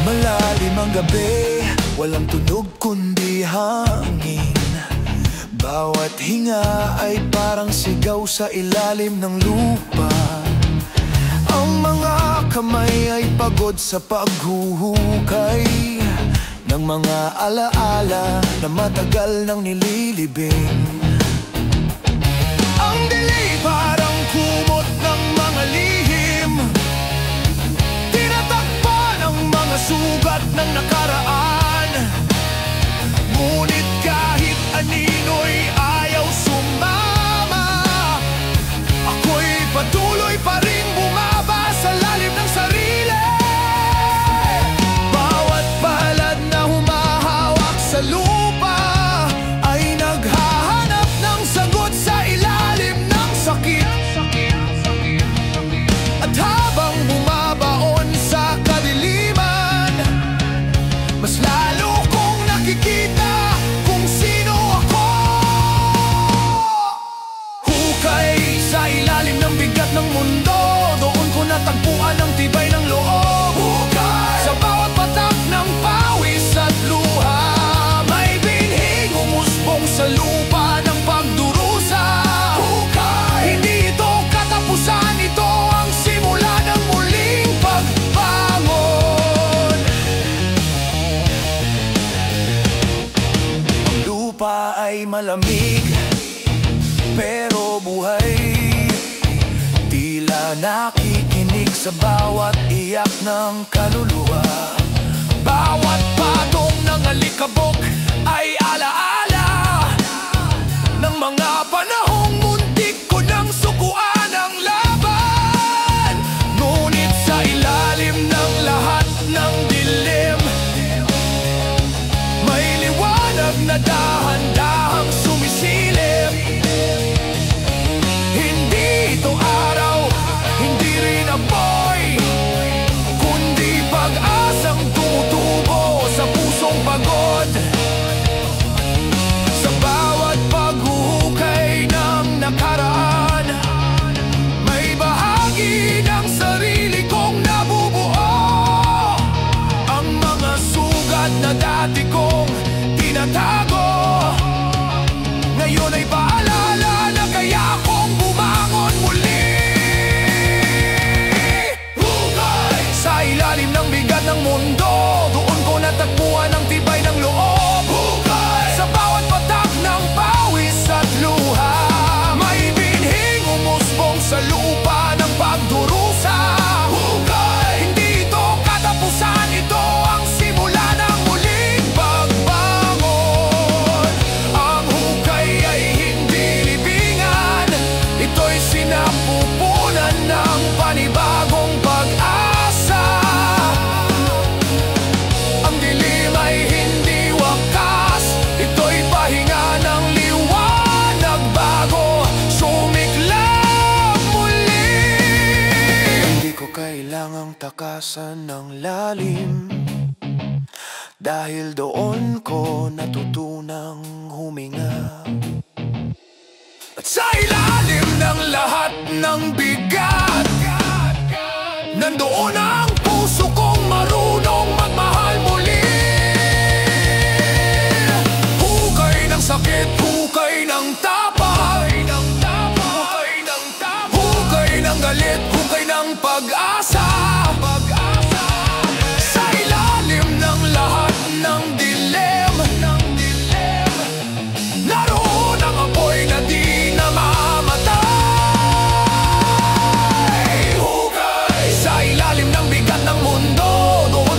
Malalim ang gabi, walang tunog kundi hangin. Bawat hinga ay parang sigaw sa ilalim ng lupa. Ang mga kamay ay pagod sa paghuhukay ng mga alaala na matagal nang nililibing. Ang dilim parang kumot ng mga lihim, tinatakpan ang mga sugat ng nakaraan. Ngunit kahit anino'y ayaw sumama, ako'y patuloy pa rin bumaba sa lalim ng sarili. Bawat palad na humahawak sa lupa ay naghahanap ng sagot sa ilalim ng sakit. At habang bumabaon sa kadiliman, mas lalo kong nakikita kung sino ako. Hukay sa ilalim ng bigat ng mundo, doon ko natagpuan ang tibay ng loob. Hukay sa bawat patak ng pawis at luha, may binhing umusbong sa lupa ng pagdurusa. Hukay, hindi ito katapusan, ito ang simula ng muling pagbangon. Ang lupa ay malamig pero buhay, tila nakikinig sa bawat iyak ng kaluluwa. Bawat patong ng alikabok ay alaala ng mga panahong muntik ko nang sukuan ang laban. Ngunit sa ilalim ng lahat ng dilim, may liwanag na dahan-dahang sumisilip. Hindi ito araw, hindi rin apoy, kundi pag-asang tumutubo sa pusong pagod. Sa bawat paghuhukay ng nakaraan, may bahagi ng sarili kong nabubuo. Ang mga sugat na dati kong tinatago, ngayon ay paalala na kaya akong bumangon muli. Hukay sa ilalim ng bigat ng mundo, doon ko natagpuan ang tibay ng loob. Hukay sa bawat patak ng pawis at luha, may binhing umusbong sa lupa ng pagdurusa. Hukay, hindi ito katapusan, ito ang simula ng muling pagbangon. Ang hukay ay hindi libingan, ito'y sinapupunan ng panibagong pag-asa. Ang dilim ay hindi wakas, ito'y pahinga ng liwanag bago sumiklab muli. Hindi ko kailangang takasan ng lalim, dahil doon ko natutunang huminga. At sa ilalim ng lahat ng bigat, nandoon ang puso kong marunong magmahal muli. Hukay ng sakit, hukay ng tapang, hukay ng galit, hukay ng pag-asa. Sa ilalim ng lahat ng dilim, naroon ang apoy na di namamatay. Hukay sa ilalim ng bigat ng mundo, doon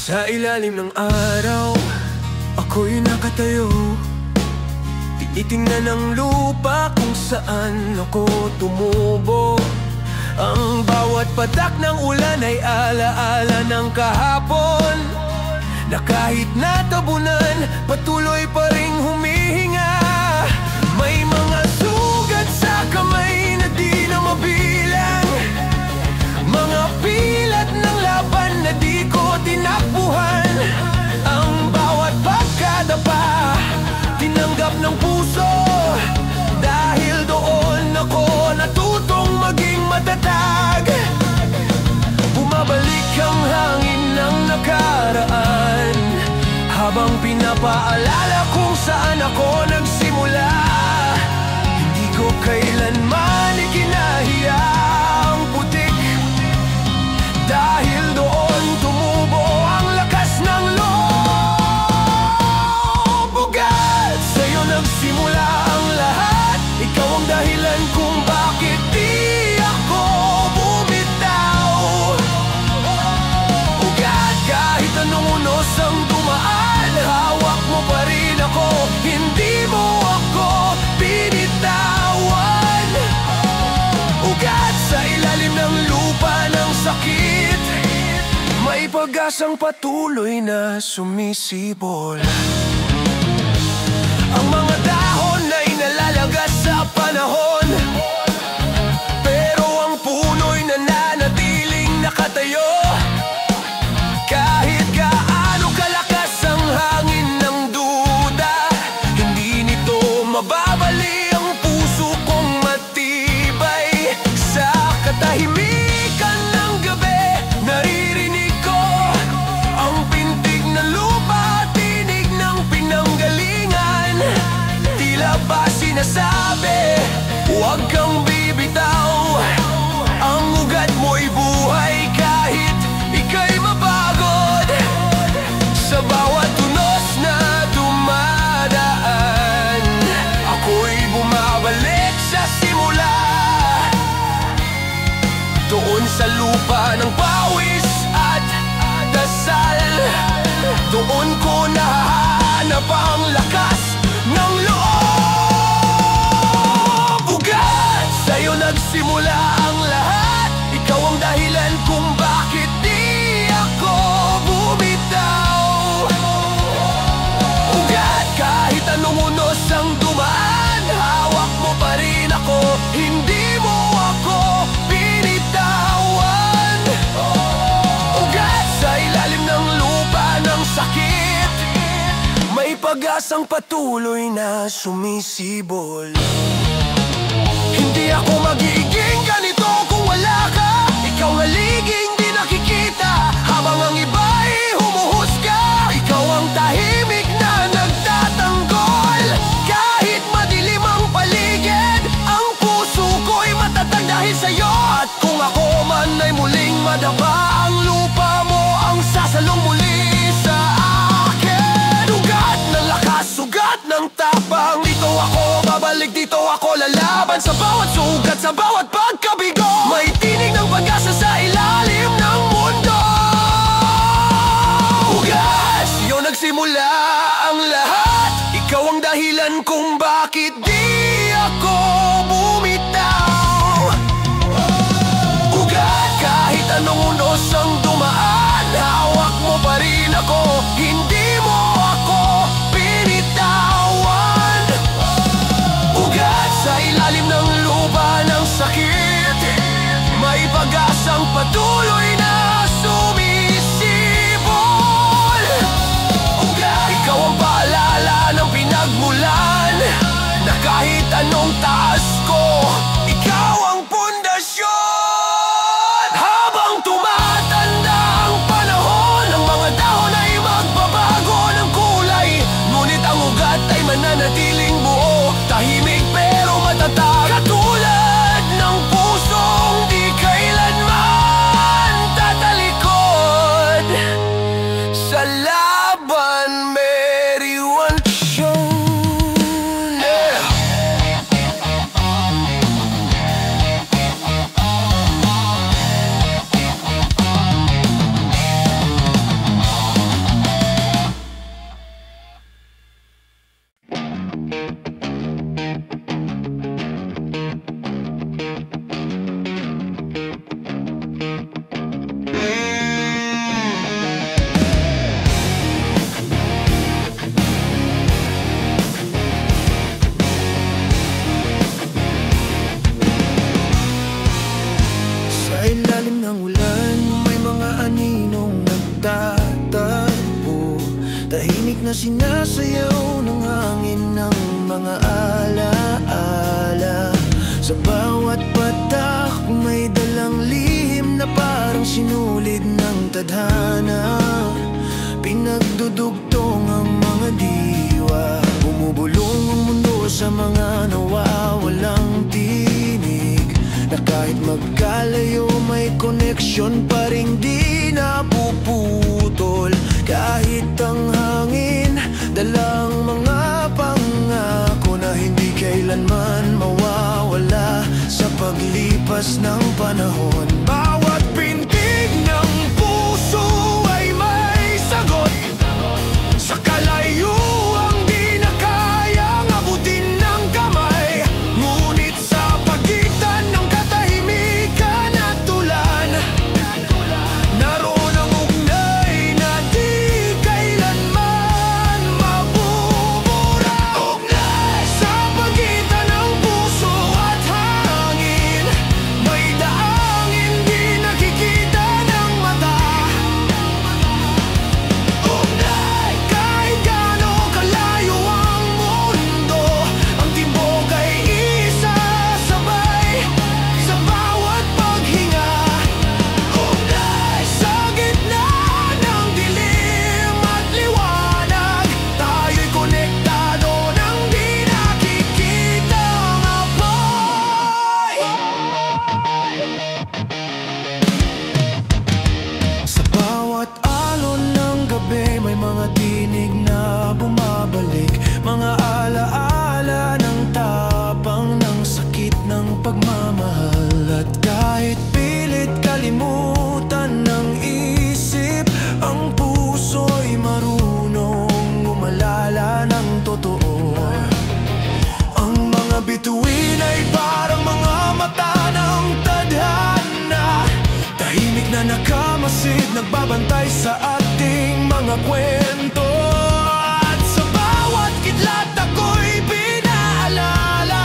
Sa ilalim ng araw, ako'y nakatayo. Tinitingnan ang lupa kung saan ako tumubo. Ang bawat patak ng ulan ay alaala ng kahapon, na kahit natabunan, patuloy pa ring humihinga. May mga sugat sa kamay na di na mabilang, mga pilat ng laban na di ko tinakbuhan. Ang bawat pagkadapa, tinanggap ng puso, dahil doon ako natutong maging matatag. Bumabalik ang hangin ng nakaraan, habang pinapaalala kung saan ako nagsimula. Hindi ko kailanman ikinahiya ang putik, dahil doon tumubo ang lakas ng loob. Ugat, sa'yo nagsimula ang lahat. Ikaw ang dahilan kung bakit di ako bumitaw. Ugat, kahit anong unos ang dumaan, hawak mo pa rin ako, hindi mo ako binitawan. Ugat, sa ilalim ng lupa ng sakit, may pag-asang patuloy na sumisibol. Ang mga dahon ay nalalagas sa panahon, pero ang puno'y nananatiling nakatayo. Kahit gaano kalakas ang hangin ng duda, hindi nito mababali ang puso kong matibay. Sa katahimikan ng gabi, naririnig ko ang pintig ng lupa, tinig ng pinanggalingan. Tila ba sinasabi, huwag kang bibitaw. Ang ugat mo'y buhay kahit ika'y mapagod. Sa bawat tunos na dumadaan, ako'y bumabalik sa simula. Doon sa lupa ng pawis at dasal, doon ko nahanap ang lakas ng loob. Ugat, sa'yo nagsimula ang lahat. Ikaw ang dahilan kung bakit di ako bumitaw. Ugat, kahit anong unos ang dumaan, hawak mo pa rin ako, hindi mo ako binitawan. Ugat, sa ilalim ng lupa ng sakit, may pag-asang patuloy na sumisibol. Hindi ako magiging ganito kung wala ka. Ikaw haliging di nakikita, habang ang iba'y humuhusga. Ikaw ang tahimik na nagtatanggol. Kahit madilim ang paligid, ang puso ko'y matatag dahil sa'yo. At kung ako man ay muling madapa, ang lupa mo ang sasalong muli sa akin. Ugat ng lakas, ugat ng tapang, dito ako babalik, dito ako lalaban. Sa bawat sugat, sa bawat pagkabigo, may tinig ng pag-asa sa ilalim ng mundo. Ugat, sa'yo nagsimula ang lahat. Ikaw ang dahilan kung bakit di ako bumitaw. Ugat, kahit anong unos ang dumaan, hawak mo pa rin ako, hindi mo ako binitawan. Ugat, sa ilalim ng lupa ng sakit, may pag-asang patuloy na sumisibol. Ugat, ikaw ang paalala ng pinagmulan, nagtatagpo. Tahimik na sinasayaw ng hangin ng mga alaala. Sa bawat patak may dalang lihim na parang sinulid ng tadhana. Pinagdudugtong ang mga diwa, bumubulong ang mundo sa mga nawawalang tinig. Na kahit magkalayo may koneksyon pa ring di napuputol. Kahit ang hangin dalang mga pangako na hindi kailanman mawawala sa paglipas ng panahon. Bawat pintig ng puso ay may sagot sa kalayuang di na kayang abutin ng kamay. Ngunit sa pagitan ng katahimikan at tulan, naroon ang ugnay na di kailanman mabubura. Ugnay sa pagitan ng puso at hangin, may daang hindi nakikita ng mata. Ugnay kahit gaano kalayo ang mundo, ang timbog ay isa, sabay sa bawat paghinga. Ugnay sa gitna ng dilim at liwanag, tayo'y konektado ng di nakikitang apoy. Sa bawat alon ng gabi may mga tinig na bumabalik, mga alaala ng tapang ng sakit ng pagmamahal. At kahit pilit kalimutan ng isip, ang puso'y marunong umalala ng totoo. Ang mga bituin ay parang mga mata ng tadhana, tahimik na nakamasid, nagbabantay sa ating mga kwento. At sa bawat kidlat ako'y pinaalala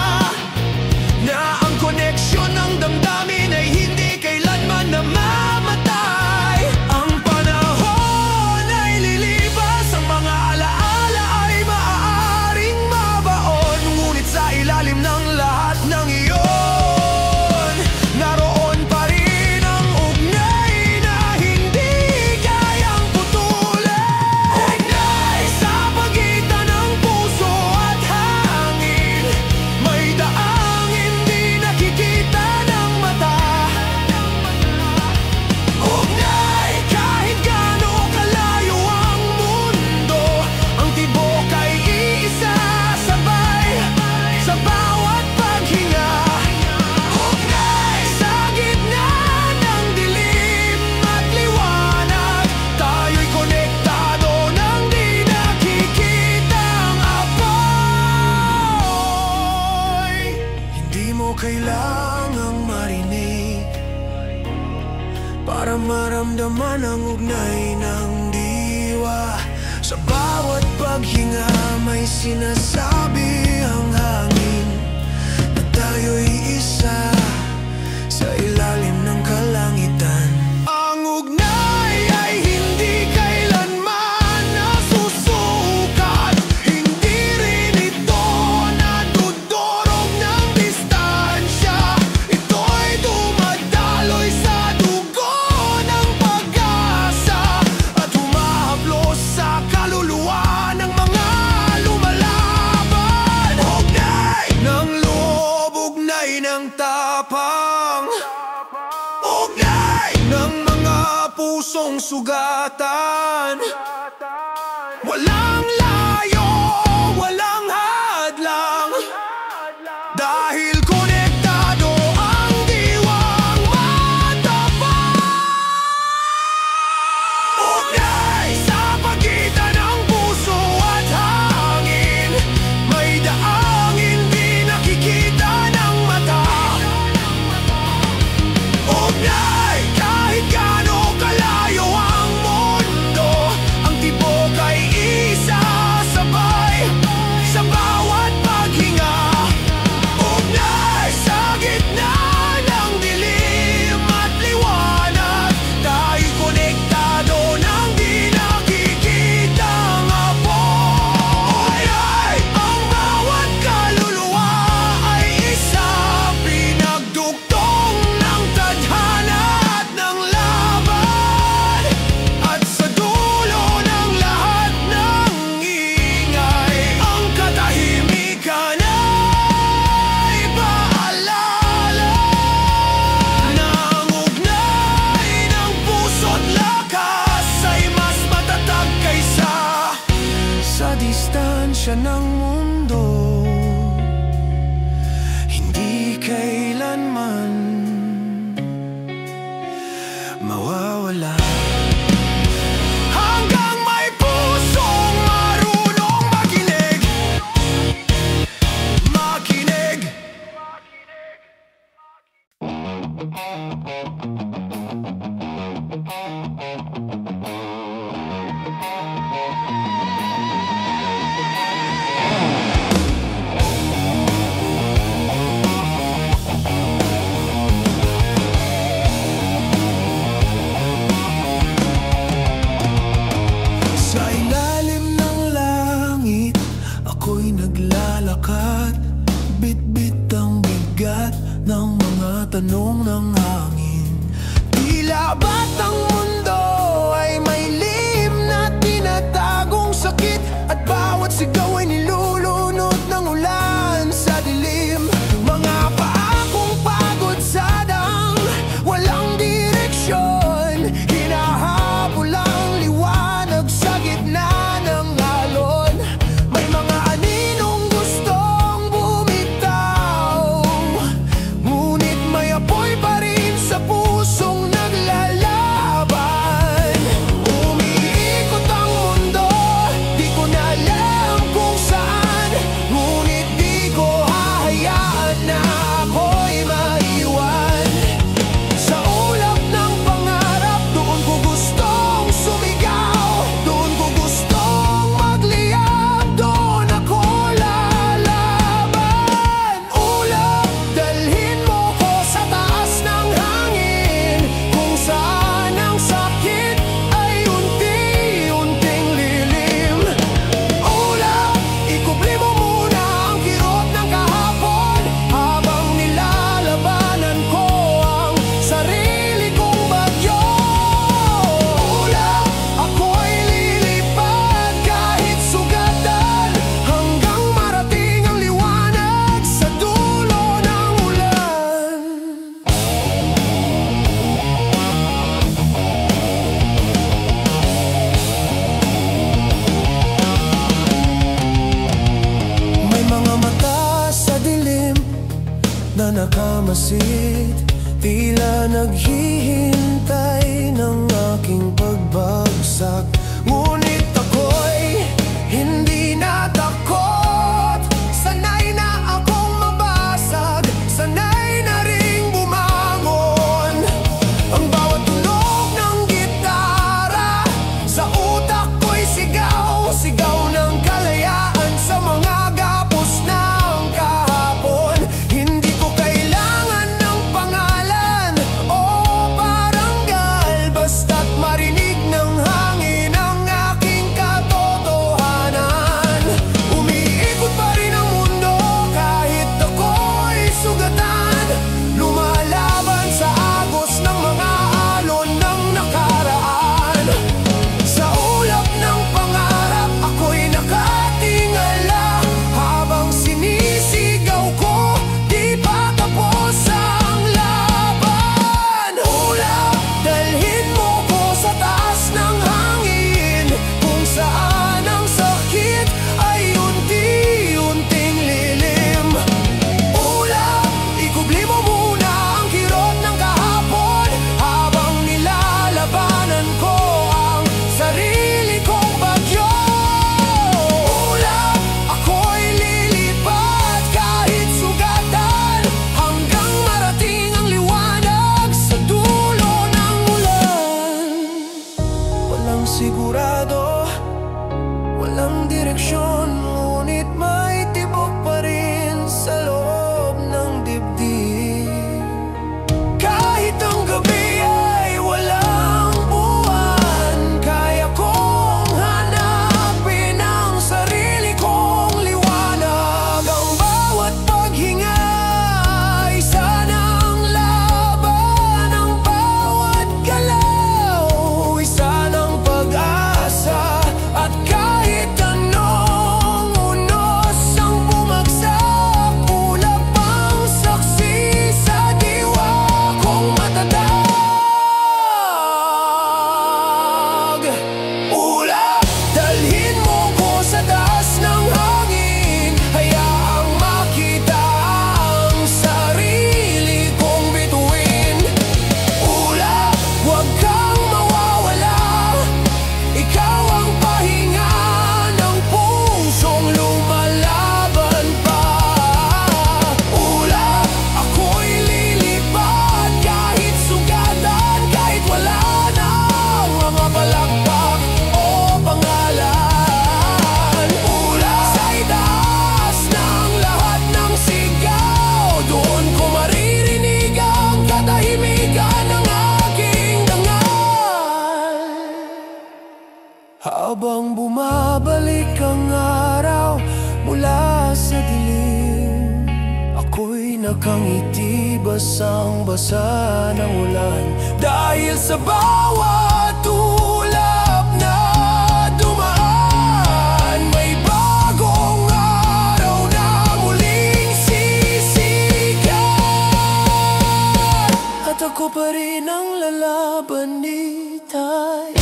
na ang koneksyon ng damdamin ay hindi kailanman namamatay. Ang panahon ay lilipas, ang mga alaala ay maaaring mabaon. Ngunit sa ilalim ng lahat ng iyon, naroon pa rin ang ugnay na hindi kayang putulin. Ugnay sa pagitan ng puso at hangin, may daang hindi nakikita ng mata. Ugnay kahit gaano kalayo ang mundo, ang tibok ay iisa, sabay sa bawat paghinga. Ugnay sa gitna ng dilim at liwanag, tayo'y konektado ng di nakikitang apoy. Hindi mo kailangang marinig para maramdaman ang ugnay ng diwa. Sa bawat paghinga may sinasabi ang hangin na tayo'y isa sa ilalim ng kalangitan. Ang ugnay ay hindi kailanman nasusukat, hindi rin ito nadudurog ng distansya. Ito'y dumadaloy sa dugo ng pag-asa at humahaplos sa kaluluwa ng mga lumalaban. Ugnay ng loob, ugnay ng tapang, ugnay ng mga pusong sugatan. Walang layo, walang hadlang, dahil konektado ang diwang matapang. Ugnay sa pagitan ng puso at hangin, may daang hindi nakikita ng mata. Ugnay kahit gaano kalayo ang mundo, ang distansya ng mundo, hindi kailanman mawawala. Hanggang may pusong marunong makinig, makinig. Sa ilalim ng langit, ako'y naglalakad, bit-bit ang bigat ng mga tanong ng hangin. Tila ba't ang mundo ay may lihim na tinatagong sakit, at bawat sigaw ay nilulunod ng ulan sa dilim. Mga paa kong pagod sa dang walang direksyon, hinahabol ang liwanag sa gitna ng alon. May mga aninong gustong bumitaw, ngunit may apoy pa rin sa pusong naglalaban. Umiikot ang mundo, di ko na alam kung saan, ngunit di ko hahayaan na ako'y maiwan. Sa ulap ng pangarap, doon ko gustong sumigaw, doon ko gustong magliyab, doon ako lalaban. Ulap, dalhin mo ko sa taas ng hangin, kung saan ang sakit ay unti-unting lilim. Ulap, ikubli mo muna ang kirot ng kahapon, habang nilalabanan ko ang sarili kong bagyo. Ulap, ako'y lilipad kahit sugatan, hanggang marating ang liwanag sa dulo ng ulan. May mga mata sa dilim na nakamasid, tila naghihintay ng aking pagbagsak. Ngunit ako'y hindi natakot, sanay na akong mabasag, sanay na ring bumangon. Ang bawat tunog ng gitara sa utak ko'y sigaw, sigaw ng kalayaan sa mga gapos ng kahapon. Hindi ko kailangan ng pangalan o parangal, basta't marinig ng hangin ang aking katotohanan. Umiikot pa rin ang mundo kahit ako'y sugatan, lumalaban sa agos ng mga alon ng nakaraan. Sa ulap ng pangarap, ako'y nakatingala, habang sinisigaw ko, di pa tapos ang laban. Ulap, dalhin mo ko sa taas ng hangin, kung saan ang sakit ay unti-unting lilim. Ulap, ikubli mo muna ang kirot ng kahapon, habang nilalabanan ko ang sarili kong bagyo. Ulap, ako'y lilipad kahit sugatan, hanggang marating ang liwanag sa dulo ng ulan. Walang sigurado, walang direksyon, ngunit may tibok pa rin sa loob ng dibdib. Kahit ang gabi ay walang buwan, kaya kong hanapin ang sarili kong liwanag. Ang bawat paghinga ay sanang laban, ang bawat galaw ay sanang pag-asa, at kahit anong Habang bumabalik ang araw mula sa dilim, ako'y nakangiti basang-basa ng ulan. Dahil sa bawat ulap na dumaan, may bagong araw na muling sisikat. At ako pa rin ang lalaban ni Tay.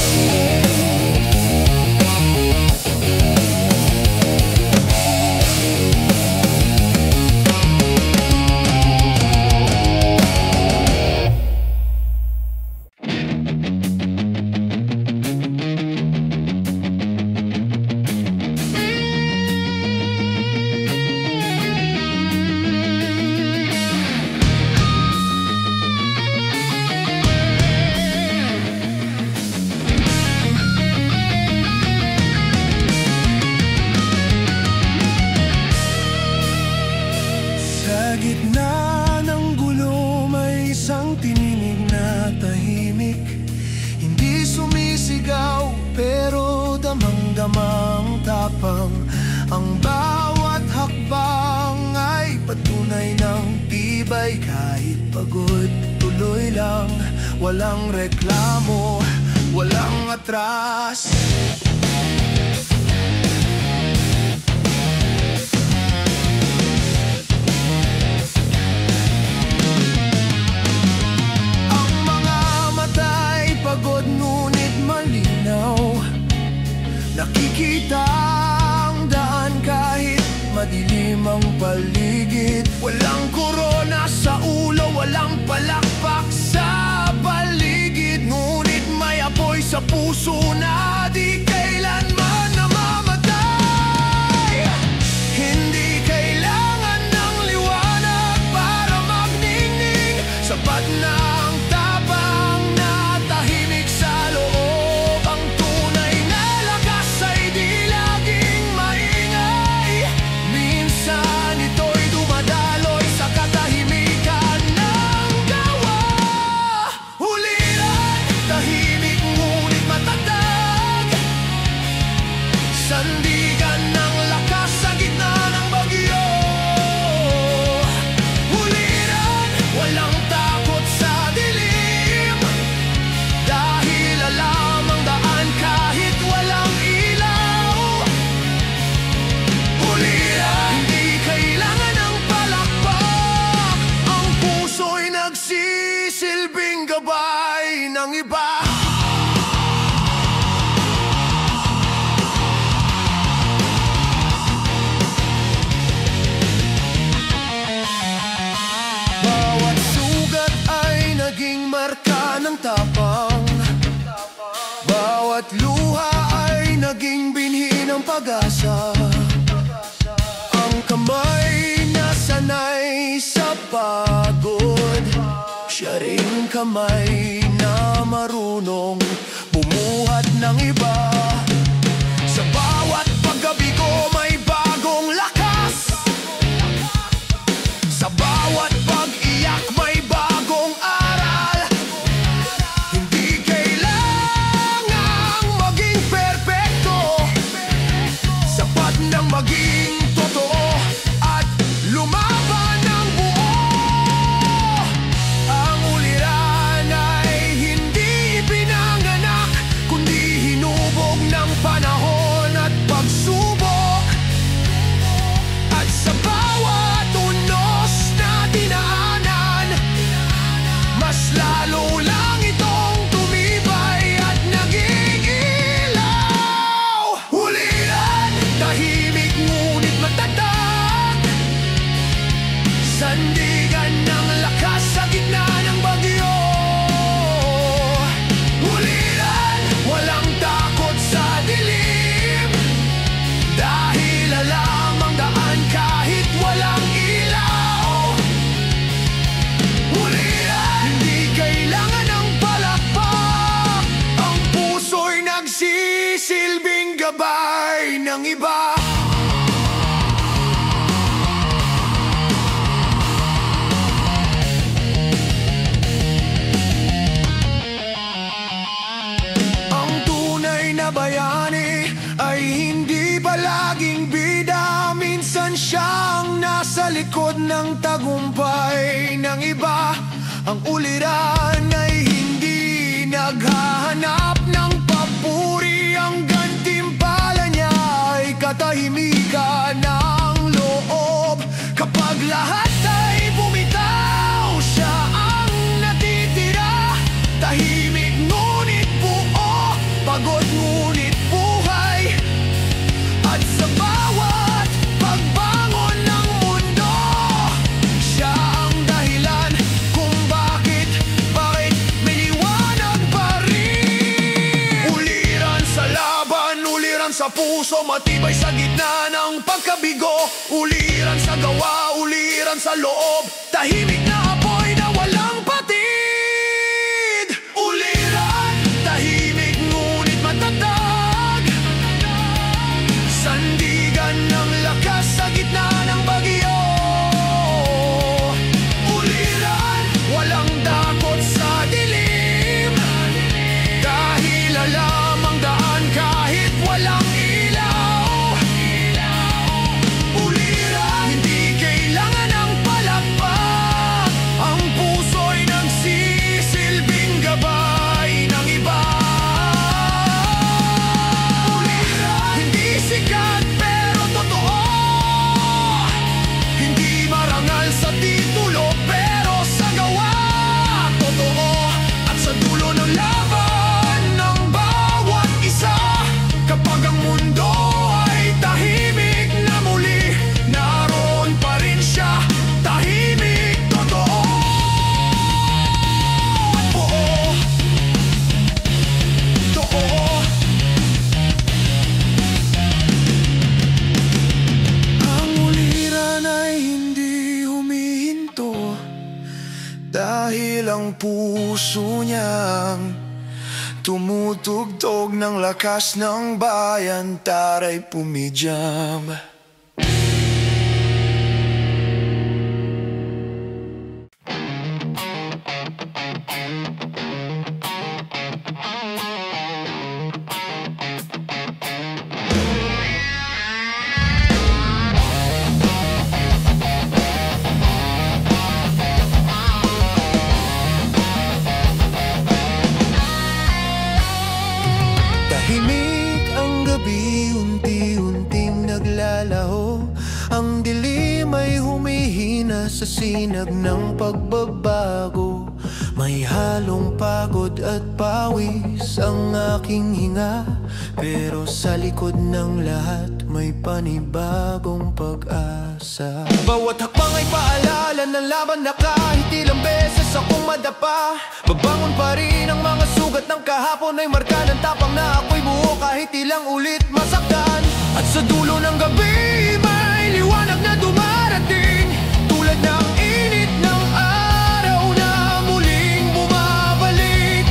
Sa gitna ng gulo may isang tininig na tahimik. Hindi sumisigaw pero damang-damang tapang. Ang bawat hakbang ay patunay ng tibay. Kahit pagod, tuloy lang. Walang reklamo, walang atras. Pagod ngunit malinaw, nakikita ang daan kahit madilim ang paligid. Walang korona sa ulo, walang palakpak sa paligid. Ngunit may apoy sa puso na di kailanman namamatay. Hindi kailangan ng liwanag para magningning. Sapat na ang tapang na tahimik sa loob. Ang tunay na lakas ay di laging maingay. Minsan ito'y dumadaloy sa katahimikan ng gawa. Huliran, tahimik ngunit matatag. Sandigan ng lakas sa gitna ng bagyo. Huliran, walang takot sa dilim. Dahil alam ang daan kahit walang ilaw. Huliran, hindi kailangan ng palakpak. Ang puso'y nagsisilbing gabay ng iba. Bawat sugat ay naging marka ng tapang. Bawat luha ay naging binhi ng pag-asa. Ang kamay na sanay sa pagod, siya ring kamay na marunong bumuhat ng iba. Sa bawat paggabi ko may bagong lakas. Sa bawat pag-iyak may bagong aral. Hindi kailangang maging perpekto, sapat nang maging totoo at lumaban ng buo. Ang uliran ay hindi ipinanganak, kundi hinubog ng panahon at pagsubok. At sa bawat unos na dinaanan, mas lalo lang itong tumibay at naging ilaw. Huliran, tahimik ngunit matatag. Sandigan ng lakas sa gitna ng bagyo. Huliran, walang takot sa dilim. Dahil alam ang daan kahit walang ilaw. Huliran, hindi kailangan ng palakpak. Ang puso'y nagsisilbing gabay ng iba. Ang tunay na bayani siyang nasa likod ng tagumpay ng iba. Ang uliran ay hindi naghahanap ng papuri. Ang gantimpala niya ay katahimikan ng loob. Kapag lahat ay bumitaw, siya ang natitira. Tahimik ngunit buo, pagod ngunit buhay. At sa bawat pagbangon ng mundo, siya ang dahilan kung bakit may liwanag pa rin. Uliran sa laban, uliran sa puso, matibay sa gitna ng pagkabigo. Uliran sa gawa, uliran sa loob, tahimik na apoy na walang patid. Uliran, tahimik ngunit matatag, sandigan ng lakas sa gitna ng bagyo. Uliran, walang dakot sa dilim, dahil alam ang daan kahit walang ilaw. Uliran, hindi kailangan ng palakpak, ang puso'y nagsisilbing gabay ng iba. Uliran, hindi sikat pero totoo, hindi marangal sa titulo pero sa gawa. Totoo, at sa dulo ng laban ng bawat isa, kapag ang mundo ay tahimik na muli, naroon pa rin siya, tahimik, totoo at buo. Totoo. Ang uliran ay hindi humihinto, dahil ang puso niyang tumutugtog ng lakas ng bayan. Taray pumijam. Tahimik ang gabi, unti-unting naglalaho. Ang dilim ay humihina sa sinag ng pagbabago. May halong pagod at pawis ang aking hinga, pero sa likod ng lahat may panibagong pag-asa. Bawat hakbang ay paalala ng laban na kahit ilang beses akong madapa. Babangon pa rin ang mga sugat ng kahapon, ay marka ng tapang na ako'y buo kahit ilang ulit masaktan. At sa dulo ng gabi may liwanag na dumarating, tulad ng init ng araw na muling bumabalik.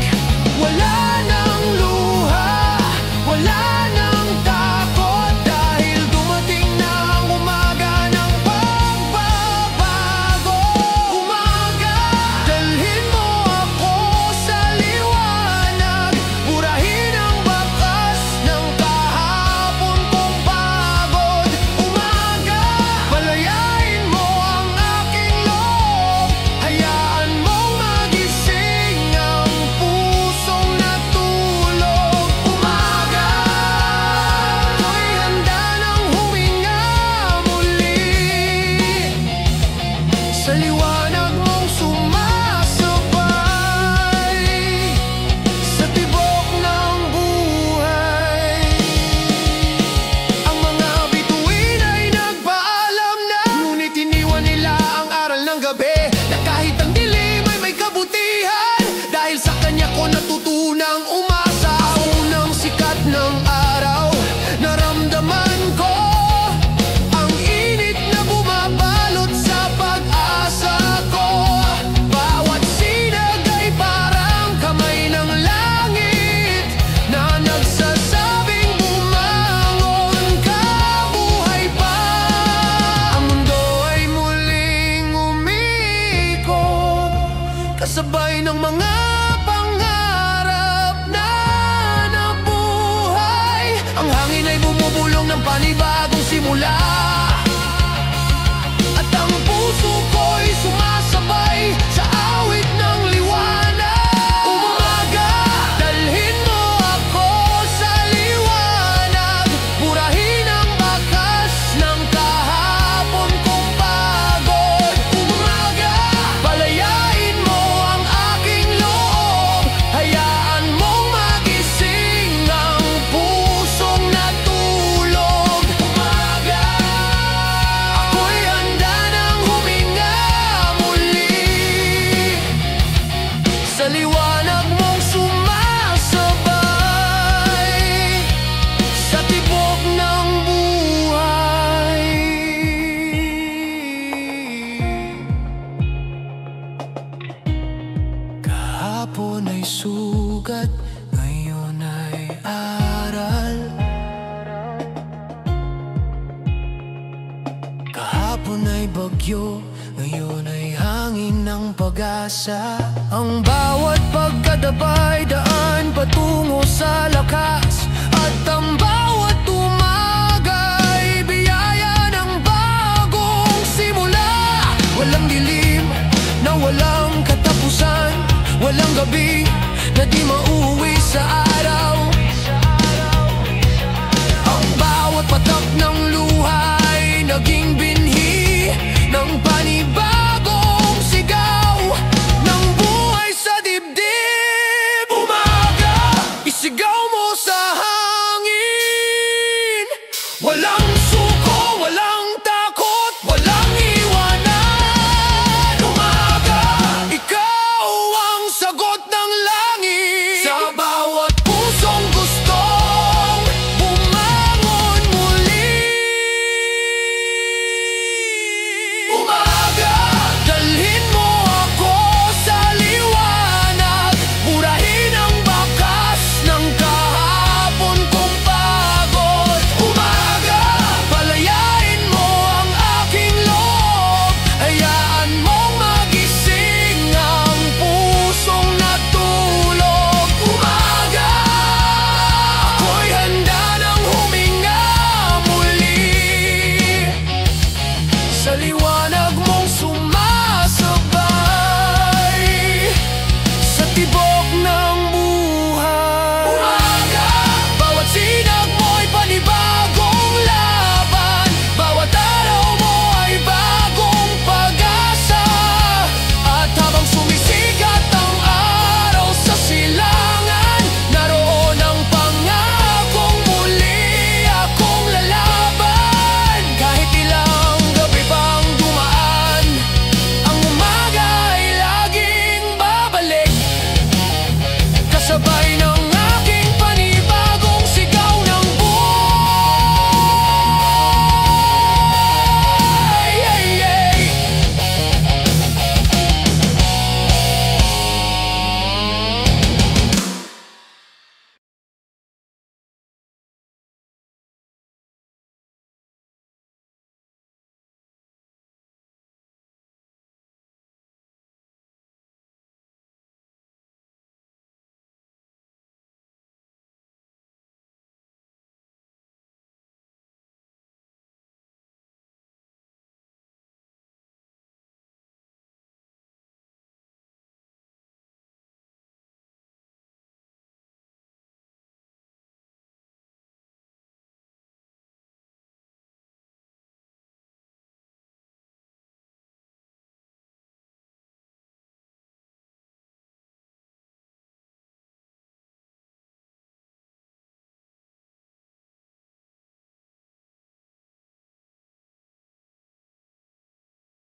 Wala nang luha, wala nang takot, dahil dumating na ang umaga ng pagbabago. Umaga, dalhin mo ako sa liwanag, burahin ang bakas ng kahapon kong pagod. Umaga, palayain mo ang aking loob, hayaan mong magising ang pusong natulog. Umaga, ako'y handa ng huminga muli, sa liwanag mong sumasabay, sa tibok ng buhay. Ang mga bituin ay nagpaalam na, ngunit iniwan nila ang aral ng gabi, na kahit ang dilim ay may kabutihan, dahil sa kanya ko natutunang umasa. Sa unang sikat ng araw, naramdaman ko ang init na bumabalot sa pag-asa ko. Bawat sinag ay parang kamay ng langit, na nagsasabing bumangon ka, buhay pa. Ang mundo ay muling umikot, kasabay ng mga pangarap na nabuhay. Ang hangin ay bumubulong ng panibagong simula, sumasabay sa awit ng liwanag. Umaga, dalhin mo ako sa liwanag, burahin ang bakas ng kahapon kong pagod. Umaga, palayain mo ang aking loob, hayaan mong magising ang pusong natulog. Umaga, ako'y handa nang huminga muli sa liwanag mong sumasabay sa tibok ng buhay. Kahapon ay sugat, ngayon ay aral. Kahapon ay bagyo, ngayon ay hangin ng pag-asa. Ang bawat pagkadabay, daan patungo sa lakas at tambay.